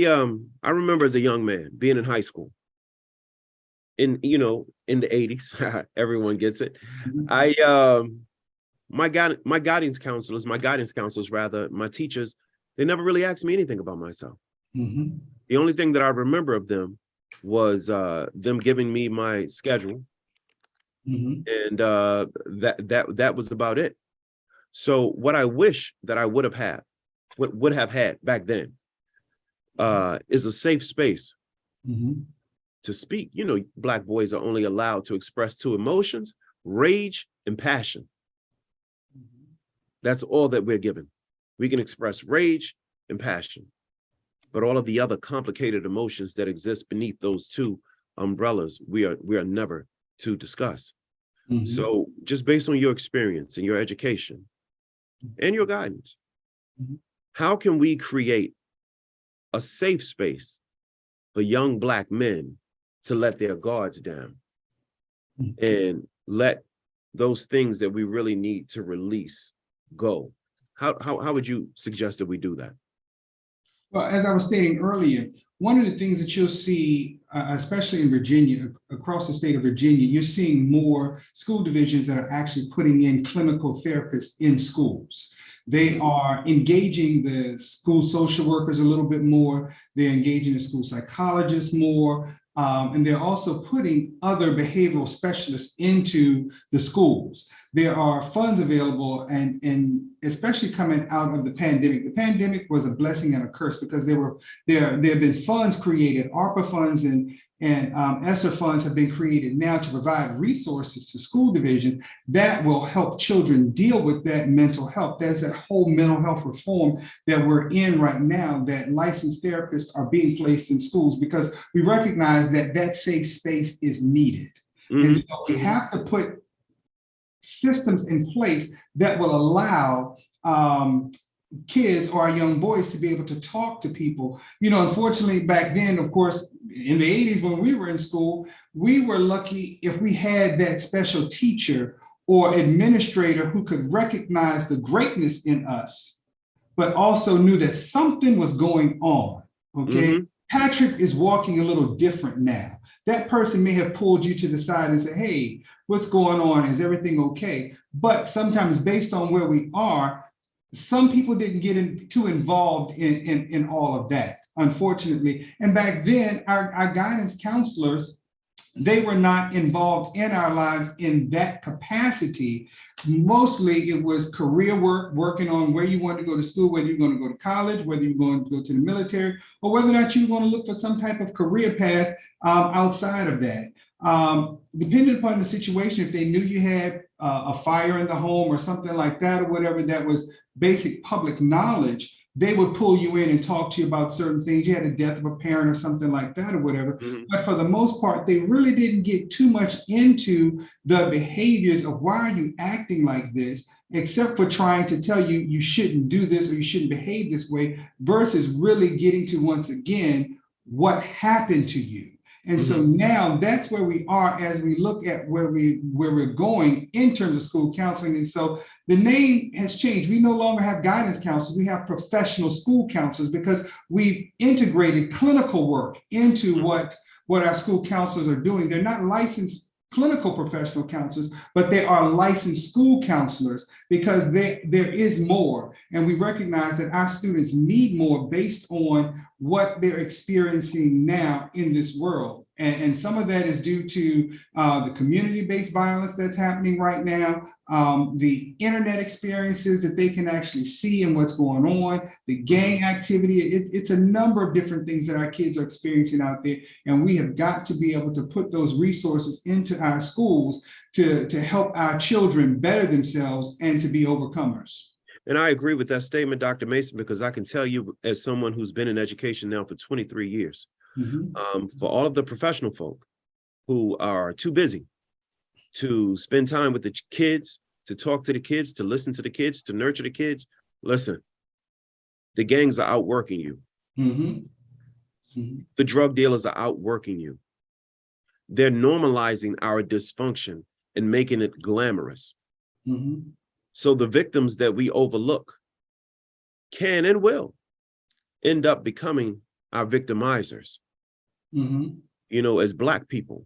remember as a young man being in high school, in the 80s, everyone gets it. My guidance counselors rather, my teachers, they never really asked me anything about myself. The only thing that I remember of them was them giving me my schedule, and that was about it. So what I wish that I would have had back then is a safe space to speak. Black boys are only allowed to express two emotions: rage and passion. That's all that we're given. We can express rage and passion, but all of the other complicated emotions that exist beneath those two umbrellas, we are never to discuss. So just based on your experience and your education and your guidance, how can we create a safe space for young Black men to let their guards down and let those things that we really need to release go? How would you suggest that we do that? Well, as I was stating earlier, one of the things that you'll see, especially in Virginia, across the state of Virginia, you're seeing more school divisions that are actually putting in clinical therapists in schools. They are engaging the school social workers a little bit more. They're engaging the school psychologists more. And they're also putting other behavioral specialists into the schools. There are funds available, and especially coming out of the pandemic. The pandemic was a blessing and a curse because there have been funds created, ARPA funds and ESSER funds have been created now to provide resources to school divisions that will help children deal with that mental health. There's that whole mental health reform that we're in right now, that licensed therapists are being placed in schools because we recognize that that safe space is needed. And so we have to put systems in place that will allow kids or our young boys to be able to talk to people. Unfortunately, back then, of course, in the 80s when we were in school, we were lucky if we had that special teacher or administrator who could recognize the greatness in us, but also knew that something was going on, okay? Patrick is walking a little different now. That person may have pulled you to the side and said, hey, what's going on? Is everything okay? But sometimes based on where we are, some people didn't get too involved in all of that, unfortunately. And back then, our guidance counselors, they were not involved in our lives in that capacity. Mostly it was career work, working on where you wanted to go to school, whether you're going to go to college, whether you're going to go to the military, or whether or not you want to look for some type of career path outside of that. Depending upon the situation, if they knew you had a fire in the home or something like that, or whatever that was basic public knowledge, they would pull you in and talk to you about certain things. You had a death of a parent or something like that or whatever. But for the most part, they really didn't get too much into the behaviors of why are you acting like this, except for trying to tell you you shouldn't do this or you shouldn't behave this way, versus really getting to, once again, what happened to you. And so now that's where we are as we look at where we're going in terms of school counseling. And so the name has changed. We no longer have guidance counselors. We have professional school counselors because we've integrated clinical work into what our school counselors are doing. They're not licensed clinical professional counselors, but they are licensed school counselors because there is more. And we recognize that our students need more based on what they're experiencing now in this world. And some of that is due to the community-based violence that's happening right now, the internet experiences that they can actually see and what's going on, the gang activity. It's a number of different things that our kids are experiencing out there. And we have got to be able to put those resources into our schools to help our children better themselves and to be overcomers. And I agree with that statement, Dr. Mason, because I can tell you as someone who's been in education now for 23 years, for all of the professional folk who are too busy to spend time with the kids, to talk to the kids, to listen to the kids, to nurture the kids, listen, the gangs are outworking you. The drug dealers are outworking you. They're normalizing our dysfunction and making it glamorous. So the victims that we overlook can and will end up becoming our victimizers. As Black people,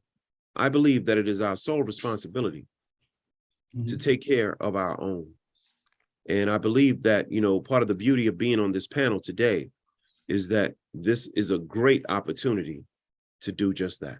I believe that it is our sole responsibility to take care of our own. And I believe that, part of the beauty of being on this panel today is that this is a great opportunity to do just that.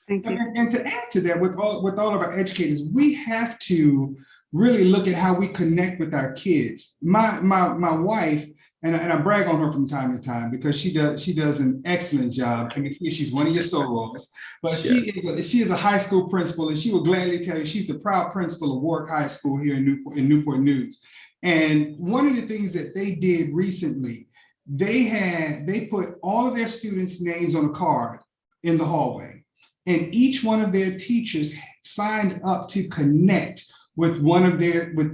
Thank you. And to add to that, with all of our educators, we have to really look at how we connect with our kids. My wife, and I brag on her from time to time because she does an excellent job. I mean, she's one of your sorors, but she is a high school principal, and she will gladly tell you she's the proud principal of Warwick High School here in Newport News. And one of the things that they did recently, they put all of their students' names on a card in the hallway, and each one of their teachers signed up to connect with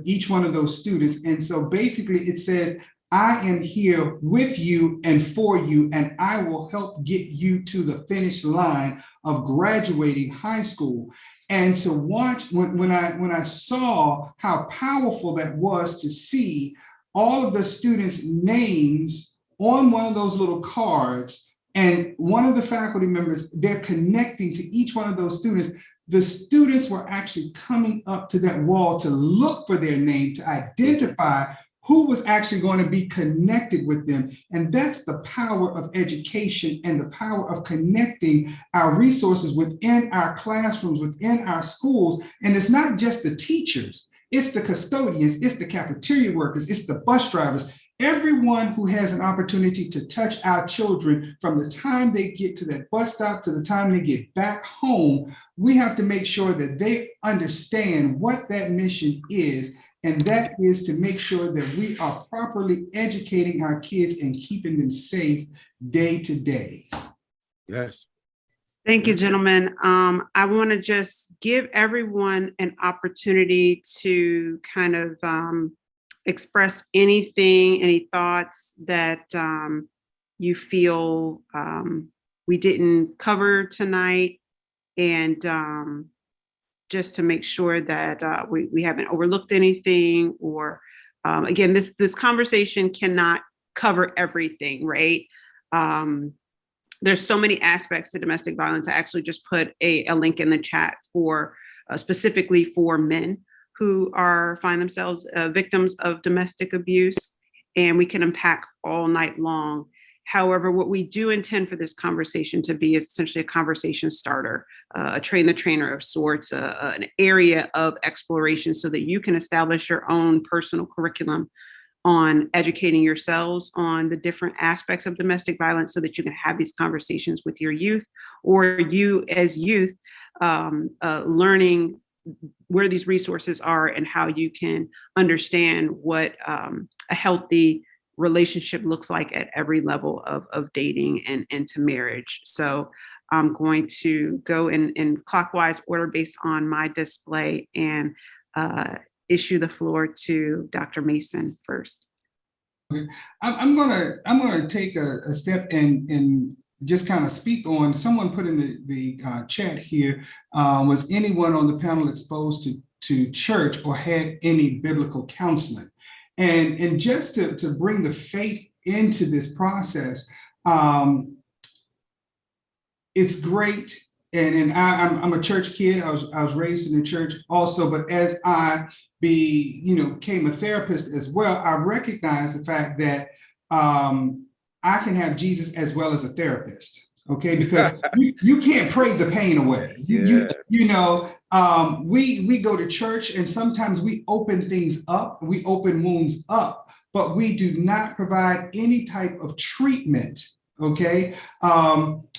each one of those students. And so basically it says, I am here with you and for you, and I will help get you to the finish line of graduating high school. And to watch, when I saw how powerful that was, to see all of the students' names on one of those little cards, and one of the faculty members, they're connecting to each one of those students. The students were actually coming up to that wall to look for their name, to identify who was actually going to be connected with them. And that's the power of education and the power of connecting our resources within our classrooms, within our schools. And it's not just the teachers, it's the custodians, it's the cafeteria workers, it's the bus drivers, everyone who has an opportunity to touch our children from the time they get to that bus stop to the time they get back home. We have to make sure that they understand what that mission is, and that is to make sure that we are properly educating our kids and keeping them safe day to day. Yes. Thank you, gentlemen. I want to just give everyone an opportunity to kind of express anything, any thoughts that you feel we didn't cover tonight, and just to make sure that we haven't overlooked anything, or again, this conversation cannot cover everything, right? There's so many aspects to domestic violence. I actually just put a link in the chat for specifically for men who find themselves victims of domestic abuse, and we can unpack all night long. However, what we do intend for this conversation to be is essentially a conversation starter, a train the trainer of sorts, an area of exploration so that you can establish your own personal curriculum on educating yourselves on the different aspects of domestic violence, so that you can have these conversations with your youth, or you as youth learning where these resources are and how you can understand what a healthy relationship looks like at every level of dating and to marriage. So I'm going to go in clockwise order based on my display and issue the floor to Dr. Mason first. Okay. I'm gonna take a step and just kind of speak on, someone put in the chat here, was anyone on the panel exposed to church or had any biblical counseling? And just to bring the faith into this process, it's great. And I'm a church kid. I was raised in the church also, but as I became a therapist as well, I recognize the fact that I can have Jesus as well as a therapist. Okay, because you can't pray the pain away. We go to church and sometimes we open things up, we open wounds up, but we do not provide any type of treatment. Okay,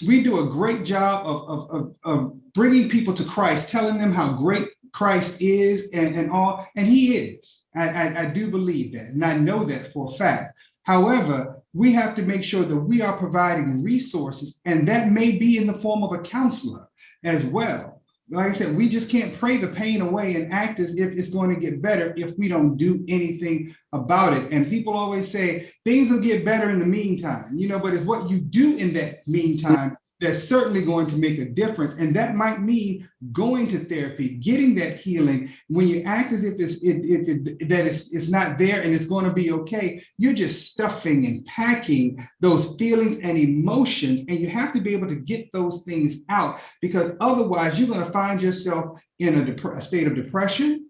we do a great job of bringing people to Christ, telling them how great Christ is and all, and he is. I do believe that, and I know that for a fact. However, we have to make sure that we are providing resources, and that may be in the form of a counselor as well. Like I said, we just can't pray the pain away and act as if it's going to get better if we don't do anything about it. And people always say things will get better in the meantime, but it's what you do in that meantime that's certainly going to make a difference. And that might mean going to therapy, getting that healing. When you act as if it's not there and it's going to be okay, you're just stuffing and packing those feelings and emotions. And you have to be able to get those things out, because otherwise you're going to find yourself in a state of depression.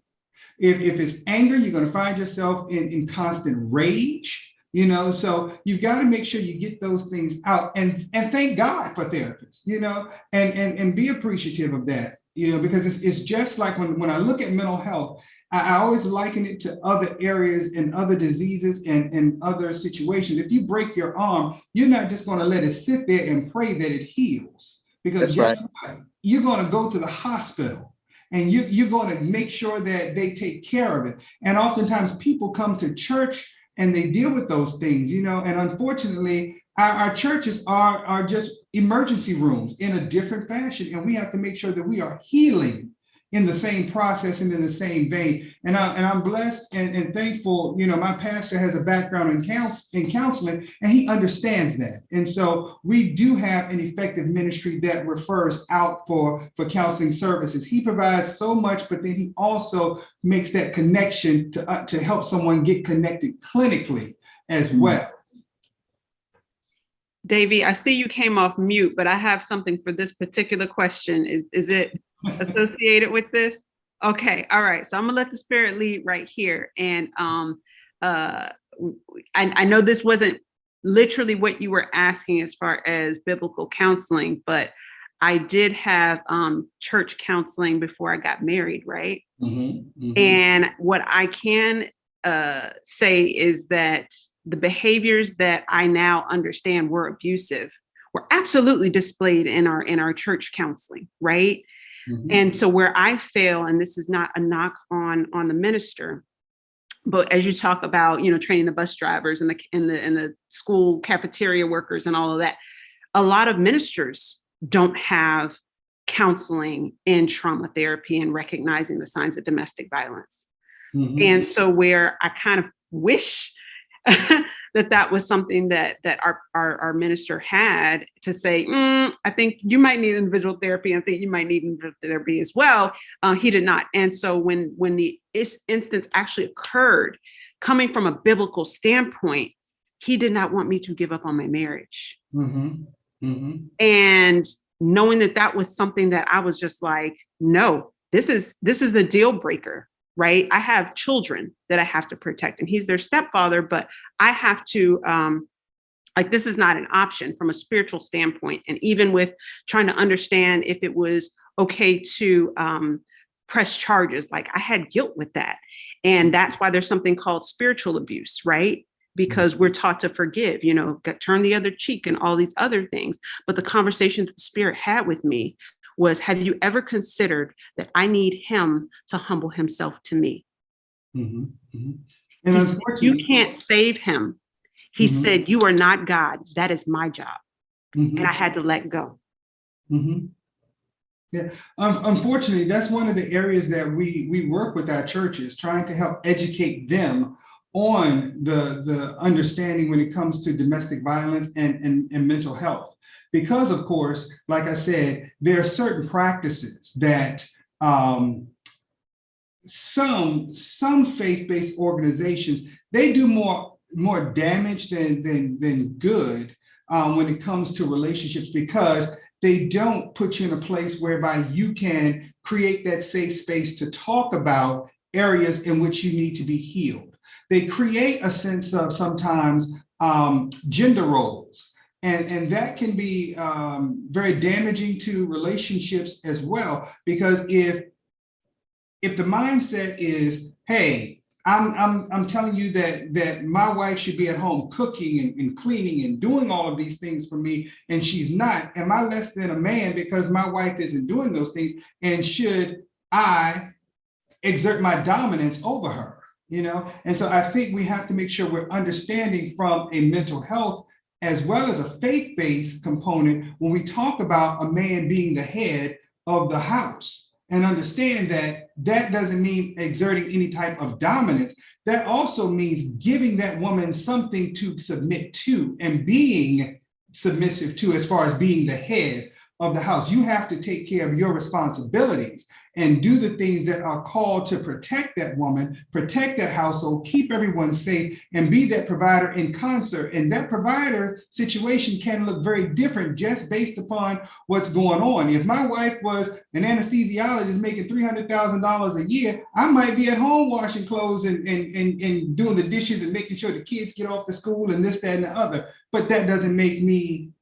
If it's anger, you're going to find yourself in constant rage. So you've got to make sure you get those things out, and thank God for therapists, and be appreciative of that, because it's just like when I look at mental health, I always liken it to other areas and other diseases and other situations. If you break your arm, you're not just going to let it sit there and pray that it heals, because guess what? You're going to go to the hospital and you're going to make sure that they take care of it. And oftentimes people come to church and they deal with those things, and unfortunately, our churches are just emergency rooms in a different fashion. And we have to make sure that we are healing in the same process and in the same vein. And I'm blessed and thankful. My pastor has a background in counseling, and he understands that. And so we do have an effective ministry that refers out for counseling services. He provides so much, but then he also makes that connection to help someone get connected clinically as well. Davy, I see you came off mute, but I have something for this particular question. Is it associated with this? Okay, all right. So I'm gonna let the spirit lead right here. And I know this wasn't literally what you were asking as far as biblical counseling, but I did have church counseling before I got married, right? Mm-hmm, mm-hmm. And what I can say is that the behaviors that I now understand were abusive were absolutely displayed in our church counseling, right? Mm-hmm. And so where I fail, and this is not a knock on the minister, but as you talk about, training the bus drivers and the school cafeteria workers and all of that, a lot of ministers don't have counseling in trauma therapy and recognizing the signs of domestic violence. Mm-hmm. And so where I kind of wish that was something that our minister had to say, I think you might need individual therapy. I think you might need individual therapy as well. He did not. And so when the instance actually occurred, coming from a biblical standpoint, he did not want me to give up on my marriage. Mm-hmm. Mm-hmm. And knowing that was something that I was just like, no, this is a deal breaker. Right? I have children that I have to protect, and he's their stepfather, but I have to, this is not an option from a spiritual standpoint. And even with trying to understand if it was okay to press charges, like I had guilt with that. And that's why there's something called spiritual abuse, right? Because we're taught to forgive, turn the other cheek and all these other things. But the conversation that the Spirit had with me was, have you ever considered that I need him to humble himself to me? Mm-hmm. Mm-hmm. And he said, you can't save him. He mm-hmm. said, you are not God. That is my job. Mm-hmm. And I had to let go. Mm-hmm. Yeah. Unfortunately, that's one of the areas that we work with our churches, trying to help educate them on the understanding when it comes to domestic violence and mental health. Because, of course, like I said, there are certain practices that some faith-based organizations, they do more damage than good when it comes to relationships, because they don't put you in a place whereby you can create that safe space to talk about areas in which you need to be healed. They create a sense of sometimes gender roles. And that can be very damaging to relationships as well, because if the mindset is, hey, I'm telling you that my wife should be at home cooking and cleaning and doing all of these things for me, and she's not, am I less than a man because my wife isn't doing those things? And should I exert my dominance over her? And so I think we have to make sure we're understanding from a mental health as well as a faith-based component when we talk about a man being the head of the house, and understand that doesn't mean exerting any type of dominance. That also means giving that woman something to submit to and being submissive to as far as being the head of the house. You have to take care of your responsibilities and do the things that are called to protect that woman, protect that household, keep everyone safe, and be that provider in concert. And that provider situation can look very different just based upon what's going on. If my wife was an anesthesiologist making $300,000 a year, I might be at home washing clothes and doing the dishes and making sure the kids get off to school and this, that, and the other. But that doesn't make me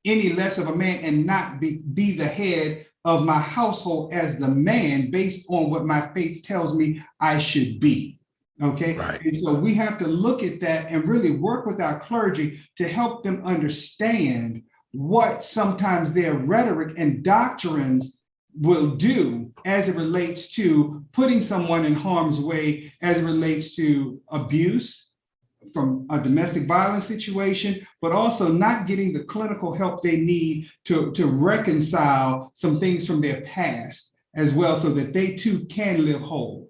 any less of a man and not be the head of my household as the man based on what my faith tells me I should be. Okay. Right. And so we have to look at that and really work with our clergy to help them understand what sometimes their rhetoric and doctrines will do as it relates to putting someone in harm's way, as it relates to abuse from a domestic violence situation, but also not getting the clinical help they need to reconcile some things from their past as well, so that they too can live whole.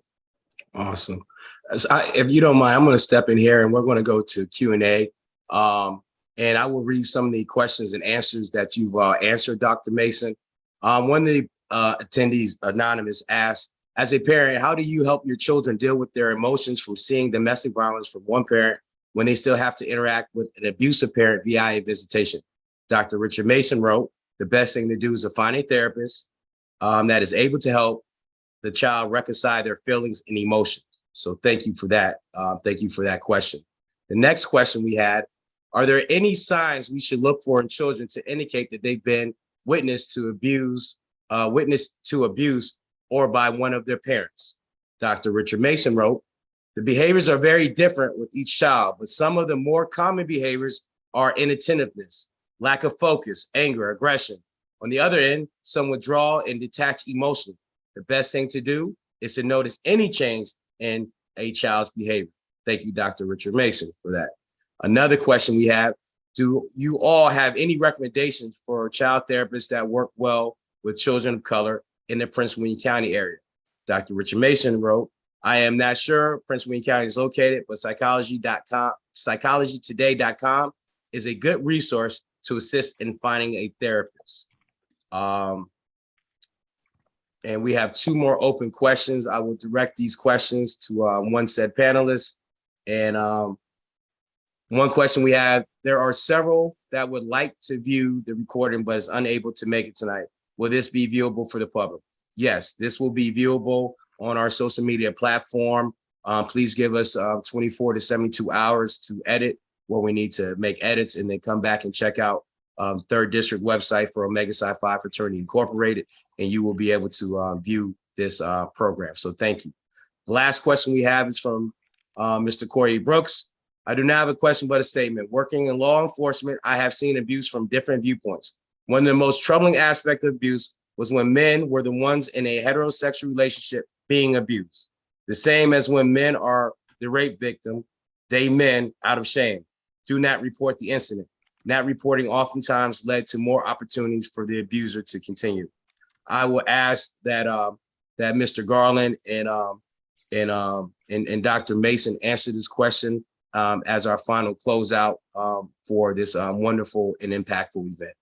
Awesome. If you don't mind, I'm going to step in here and we're going to go to Q&A. And I will read some of the questions and answers that you've answered, Dr. Mason. One of the attendees, Anonymous, asked, as a parent, how do you help your children deal with their emotions from seeing domestic violence from one parent when they still have to interact with an abusive parent via a visitation? Dr. Richard Mason wrote, the best thing to do is to find a therapist that is able to help the child reconcile their feelings and emotions. So thank you for that. Thank you for that question. The next question we had, are there any signs we should look for in children to indicate that they've been witness to abuse or by one of their parents? Dr. Richard Mason wrote, the behaviors are very different with each child, but some of the more common behaviors are inattentiveness, lack of focus, anger, aggression. On the other end, some withdrawal and detached emotion. The best thing to do is to notice any change in a child's behavior. Thank you, Dr. Richard Mason, for that. Another question we have, do you all have any recommendations for child therapists that work well with children of color in the Prince William County area? Dr. Richard Mason wrote, I am not sure Prince William County is located, but psychologytoday.com is a good resource to assist in finding a therapist. And we have two more open questions. I will direct these questions to one said panelist. And one question we have, there are several that would like to view the recording, but is unable to make it tonight. Will this be viewable for the public? Yes, this will be viewable on our social media platform. Please give us 24 to 72 hours to edit where we need to make edits, and then come back and check out 3rd District website for Omega Psi Phi Fraternity Incorporated, and you will be able to view this program. So thank you. The last question we have is from Mr. Corey Brooks. I do not have a question, but a statement. Working in law enforcement, I have seen abuse from different viewpoints. One of the most troubling aspects of abuse was when men were the ones in a heterosexual relationship being abused. The same as when men are the rape victim, they men, out of shame, do not report the incident. Not reporting oftentimes led to more opportunities for the abuser to continue. I will ask that that Mr. Garland and Dr. Mason answer this question as our final closeout for this wonderful and impactful event.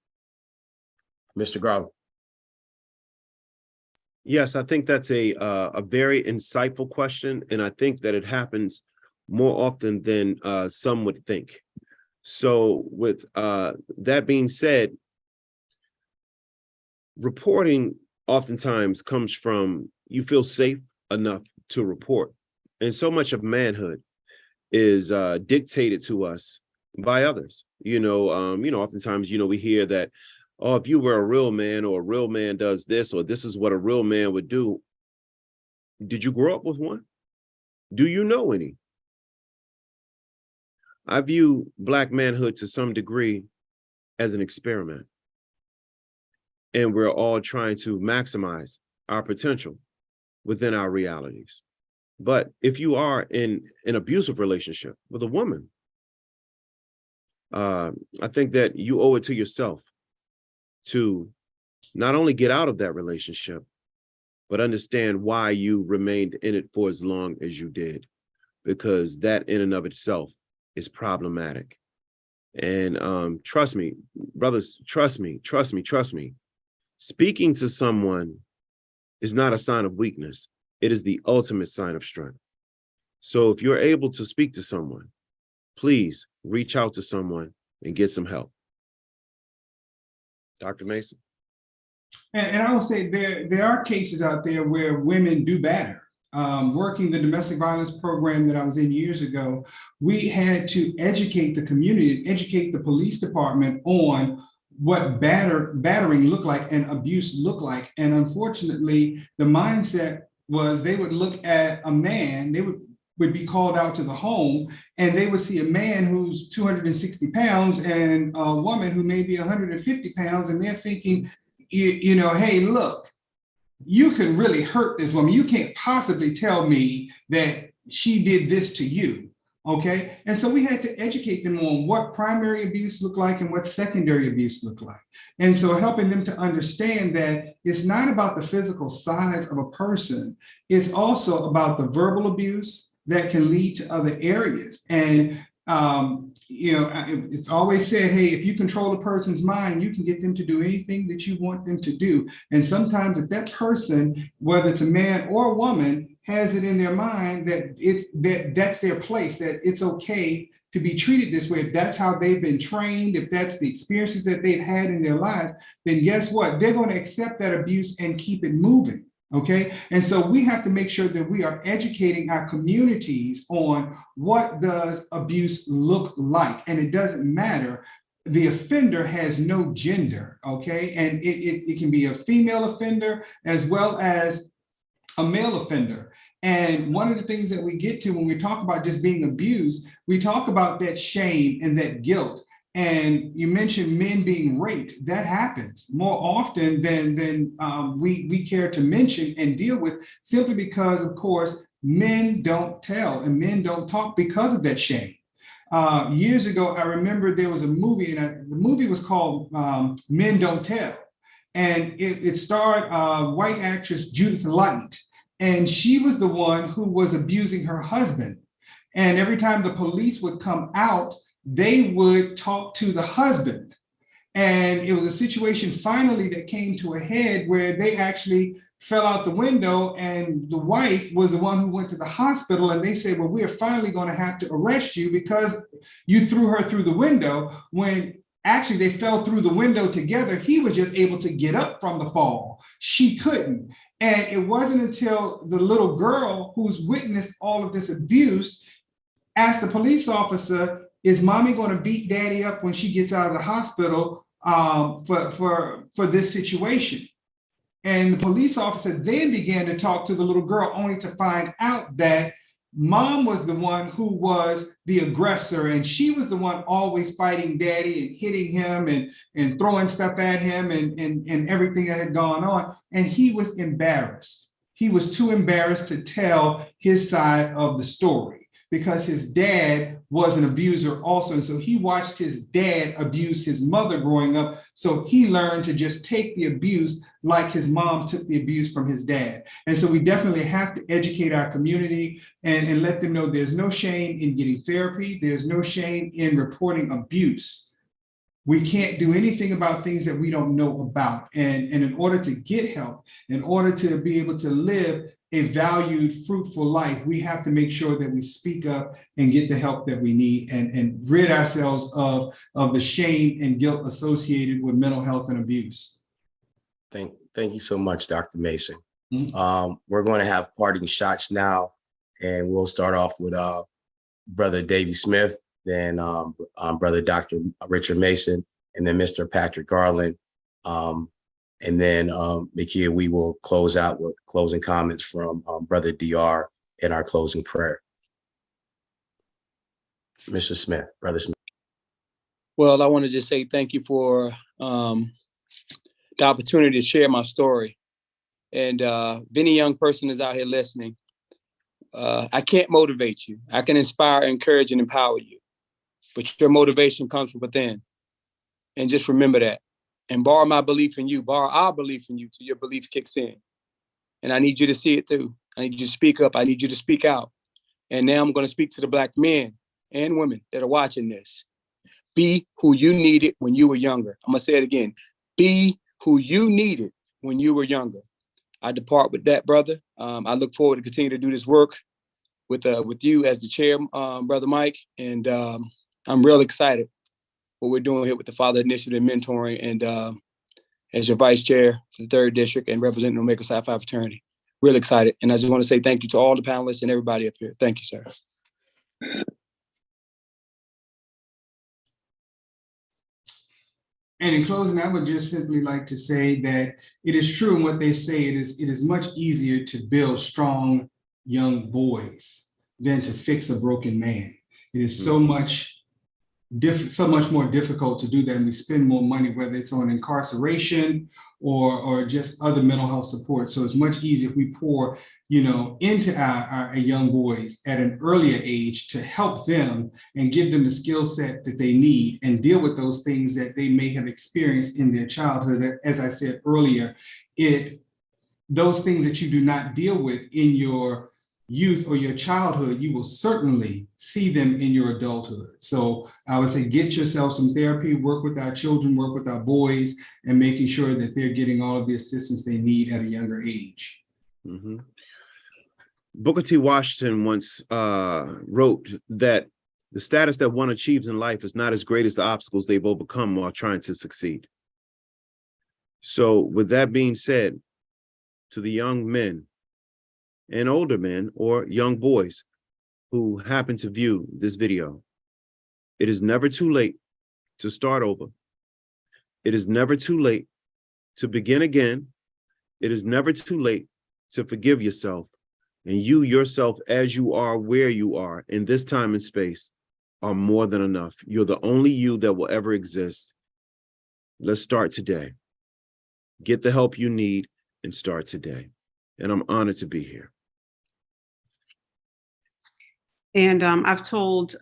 Mr. Garland. Yes, I think that's a very insightful question, and I think that it happens more often than some would think. So with that being said, reporting oftentimes comes from you feel safe enough to report. And so much of manhood is dictated to us by others. Oftentimes, we hear that, oh, if you were a real man, or a real man does this, or this is what a real man would do. Did you grow up with one? Do you know any? I view Black manhood to some degree as an experiment. And we're all trying to maximize our potential within our realities. But if you are in an abusive relationship with a woman, I think that you owe it to yourself to not only get out of that relationship, but understand why you remained in it for as long as you did, because that in and of itself is problematic. And trust me, brothers, trust me. Speaking to someone is not a sign of weakness. It is the ultimate sign of strength. So if you're able to speak to someone, please reach out to someone and get some help. Dr. Mason. And I will say there are cases out there where women do batter. Working the domestic violence program that I was in years ago, we had to educate the community and educate the police department on what battering looked like and abuse looked like. And unfortunately, the mindset was they would look at a man, they would be called out to the home, and they would see a man who's 260 pounds and a woman who may be 150 pounds, and they're thinking, you know, hey, look, you can really hurt this woman. You can't possibly tell me that she did this to you. Okay. And so we had to educate them on what primary abuse looked like and what secondary abuse looked like. And so helping them to understand that it's not about the physical size of a person. It's also about the verbal abuse that can lead to other areas. And, you know, it's always said, hey, if you control a person's mind, you can get them to do anything that you want them to do. And sometimes if that person, whether it's a man or a woman, has it in their mind that that's their place, that it's okay to be treated this way, if that's how they've been trained, if that's the experiences that they've had in their lives, then guess what? They're going to accept that abuse and keep it moving. Okay. And so we have to make sure that we are educating our communities on what does abuse look like. And it doesn't matter. The offender has no gender. Okay. And it can be a female offender as well as a male offender. And one of the things that we get to when we talk about just being abused, we talk about that shame and that guilt. And you mentioned men being raped. That happens more often than we care to mention and deal with, simply because, of course, men don't tell and men don't talk because of that shame. Years ago, I remember there was a movie, and the movie was called Men Don't Tell. And it starred white actress Judith Light. And she was the one who was abusing her husband. And every time the police would come out, they would talk to the husband. And it was a situation finally that came to a head where they actually fell out the window, and the wife was the one who went to the hospital, and they said, well, we are finally going to have to arrest you because you threw her through the window, when actually they fell through the window together. He was just able to get up from the fall. She couldn't. And it wasn't until the little girl who's witnessed all of this abuse asked the police officer, is mommy going to beat daddy up when she gets out of the hospital for this situation? And the police officer then began to talk to the little girl, only to find out that mom was the one who was the aggressor, and she was the one always fighting daddy and hitting him and throwing stuff at him and everything that had gone on. And he was embarrassed. He was too embarrassed to tell his side of the story because his dad was an abuser also. And so he watched his dad abuse his mother growing up. So he learned to just take the abuse like his mom took the abuse from his dad. And so we definitely have to educate our community and let them know there's no shame in getting therapy. There's no shame in reporting abuse. We can't do anything about things that we don't know about. And in order to get help, in order to be able to live a valued, fruitful life, we have to make sure that we speak up and get the help that we need and rid ourselves of the shame and guilt associated with mental health and abuse. Thank you so much, Dr. Mason. Mm-hmm. We're going to have parting shots now, and we'll start off with Brother Davy Smith, then Brother Dr. Richard Mason, and then Mr. Patrick Garland. And then, Makia, we will close out with closing comments from Brother DR in our closing prayer. Mr. Smith, Brother Smith. Well, I want to just say thank you for the opportunity to share my story. And if any young person is out here listening, I can't motivate you. I can inspire, encourage, and empower you. But your motivation comes from within. And just remember that. And borrow my belief in you, borrow our belief in you till your belief kicks in. And I need you to see it through. I need you to speak up. I need you to speak out. And now I'm going to speak to the Black men and women that are watching this. Be who you needed when you were younger. I'm gonna say it again. Be who you needed when you were younger. I depart with that, brother. I look forward to continue to do this work with you as the chair, Brother Mike. And I'm real excited what we're doing here with the Father Initiative Mentoring, and as your vice chair for the 3rd District and representing Omega Psi Phi Fraternity. Real excited. And I just want to say thank you to all the panelists and everybody up here. Thank you, sir. And in closing, I would just simply like to say that it is true in what they say. It is much easier to build strong young boys than to fix a broken man. It is so much more difficult to do that, and we spend more money, whether it's on incarceration or just other mental health support. So it's much easier if we pour, into our young boys at an earlier age to help them and give them the skill set that they need and deal with those things that they may have experienced in their childhood. That, as I said earlier, those things that you do not deal with in your youth or your childhood, you will certainly see them in your adulthood. So I would say, get yourself some therapy, work with our children, work with our boys, and making sure that they're getting all of the assistance they need at a younger age. Mm-hmm. Booker T. Washington once wrote that the status that one achieves in life is not as great as the obstacles they've overcome while trying to succeed. So with that being said, to the young men and older men or young boys who happen to view this video, it is never too late to start over. It is never too late to begin again. It is never too late to forgive yourself. And you yourself, as you are, where you are in this time and space, are more than enough. You're the only you that will ever exist. Let's start today. Get the help you need and start today. And I'm honored to be here. And I've told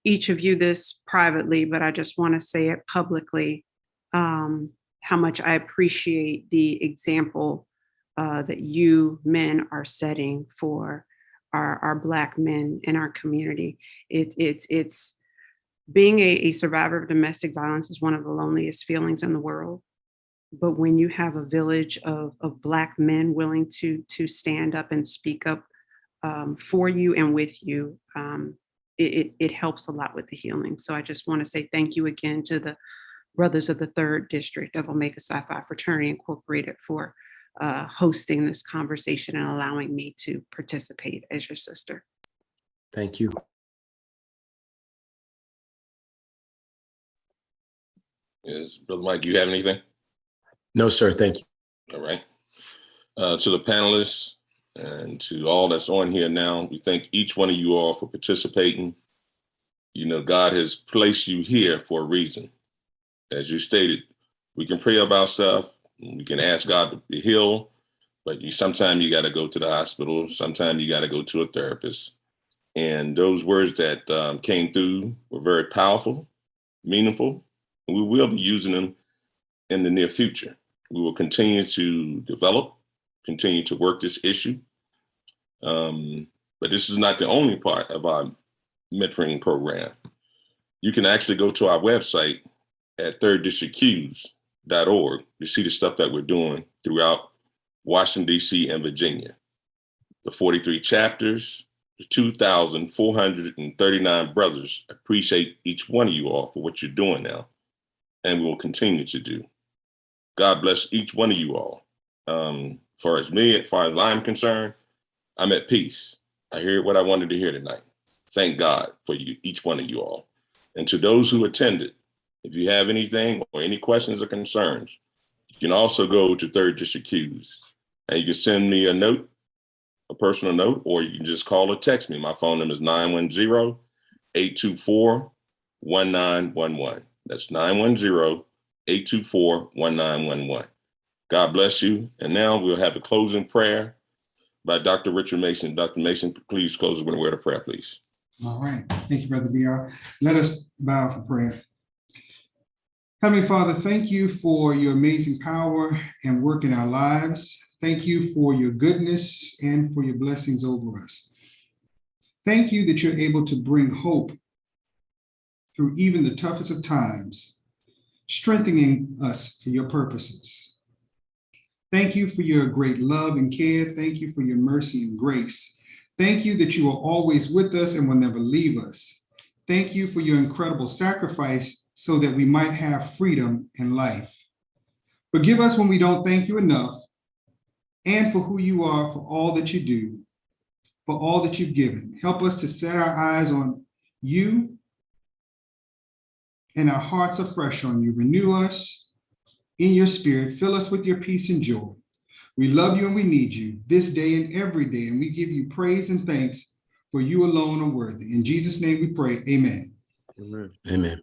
each of you this privately, but I just want to say it publicly, how much I appreciate the example that you men are setting for our Black men in our community. It's being a survivor of domestic violence is one of the loneliest feelings in the world. But when you have a village of Black men willing to stand up and speak up for you and with you, it helps a lot with the healing. So I just want to say thank you again to the brothers of the 3rd District of Omega Psi Phi Fraternity Incorporated for hosting this conversation and allowing me to participate as your sister. Thank you. Yes, Brother Mike, you have anything? No, sir. Thank you. All right. To the panelists and to all that's on here now, we thank each one of you all for participating. God has placed you here for a reason. As you stated, we can pray about stuff. We can ask God to heal, but sometimes you got to go to the hospital. Sometimes you got to go to a therapist. And those words that came through were very powerful, meaningful, and we will be using them in the near future. We will continue to develop, continue to work this issue. But this is not the only part of our mentoring program. You can actually go to our website at thirddistrictqs.org to see the stuff that we're doing throughout Washington, D.C. and Virginia. The 43 chapters, the 2,439 brothers appreciate each one of you all for what you're doing now, and we will continue to do. God bless each one of you all. As far as I'm concerned, I'm at peace. I heard what I wanted to hear tonight. Thank God for you, each one of you all. And to those who attended, if you have anything or any questions or concerns, you can also go to 3rd District Qs and you can send me a note, a personal note, or you can just call or text me. My phone number is 910-824-1911. That's 910-824-1911. God bless you. And now we'll have a closing prayer by Dr. Richard Mason. Dr. Mason, please close with a word of prayer, please. All right. Thank you, Brother DR. Let us bow for prayer. Heavenly Father, thank you for your amazing power and work in our lives. Thank you for your goodness and for your blessings over us. Thank you that you're able to bring hope through even the toughest of times, strengthening us for your purposes. Thank you for your great love and care. Thank you for your mercy and grace. Thank you that you are always with us and will never leave us. Thank you for your incredible sacrifice so that we might have freedom and life. Forgive us when we don't thank you enough, and for who you are, for all that you do, for all that you've given. Help us to set our eyes on you and our hearts afresh on you. Renew us in your spirit. Fill us with your peace and joy. We love you and we need you this day and every day, and we give you praise and thanks, for you alone are worthy. In Jesus' name we pray, amen. Amen. Amen.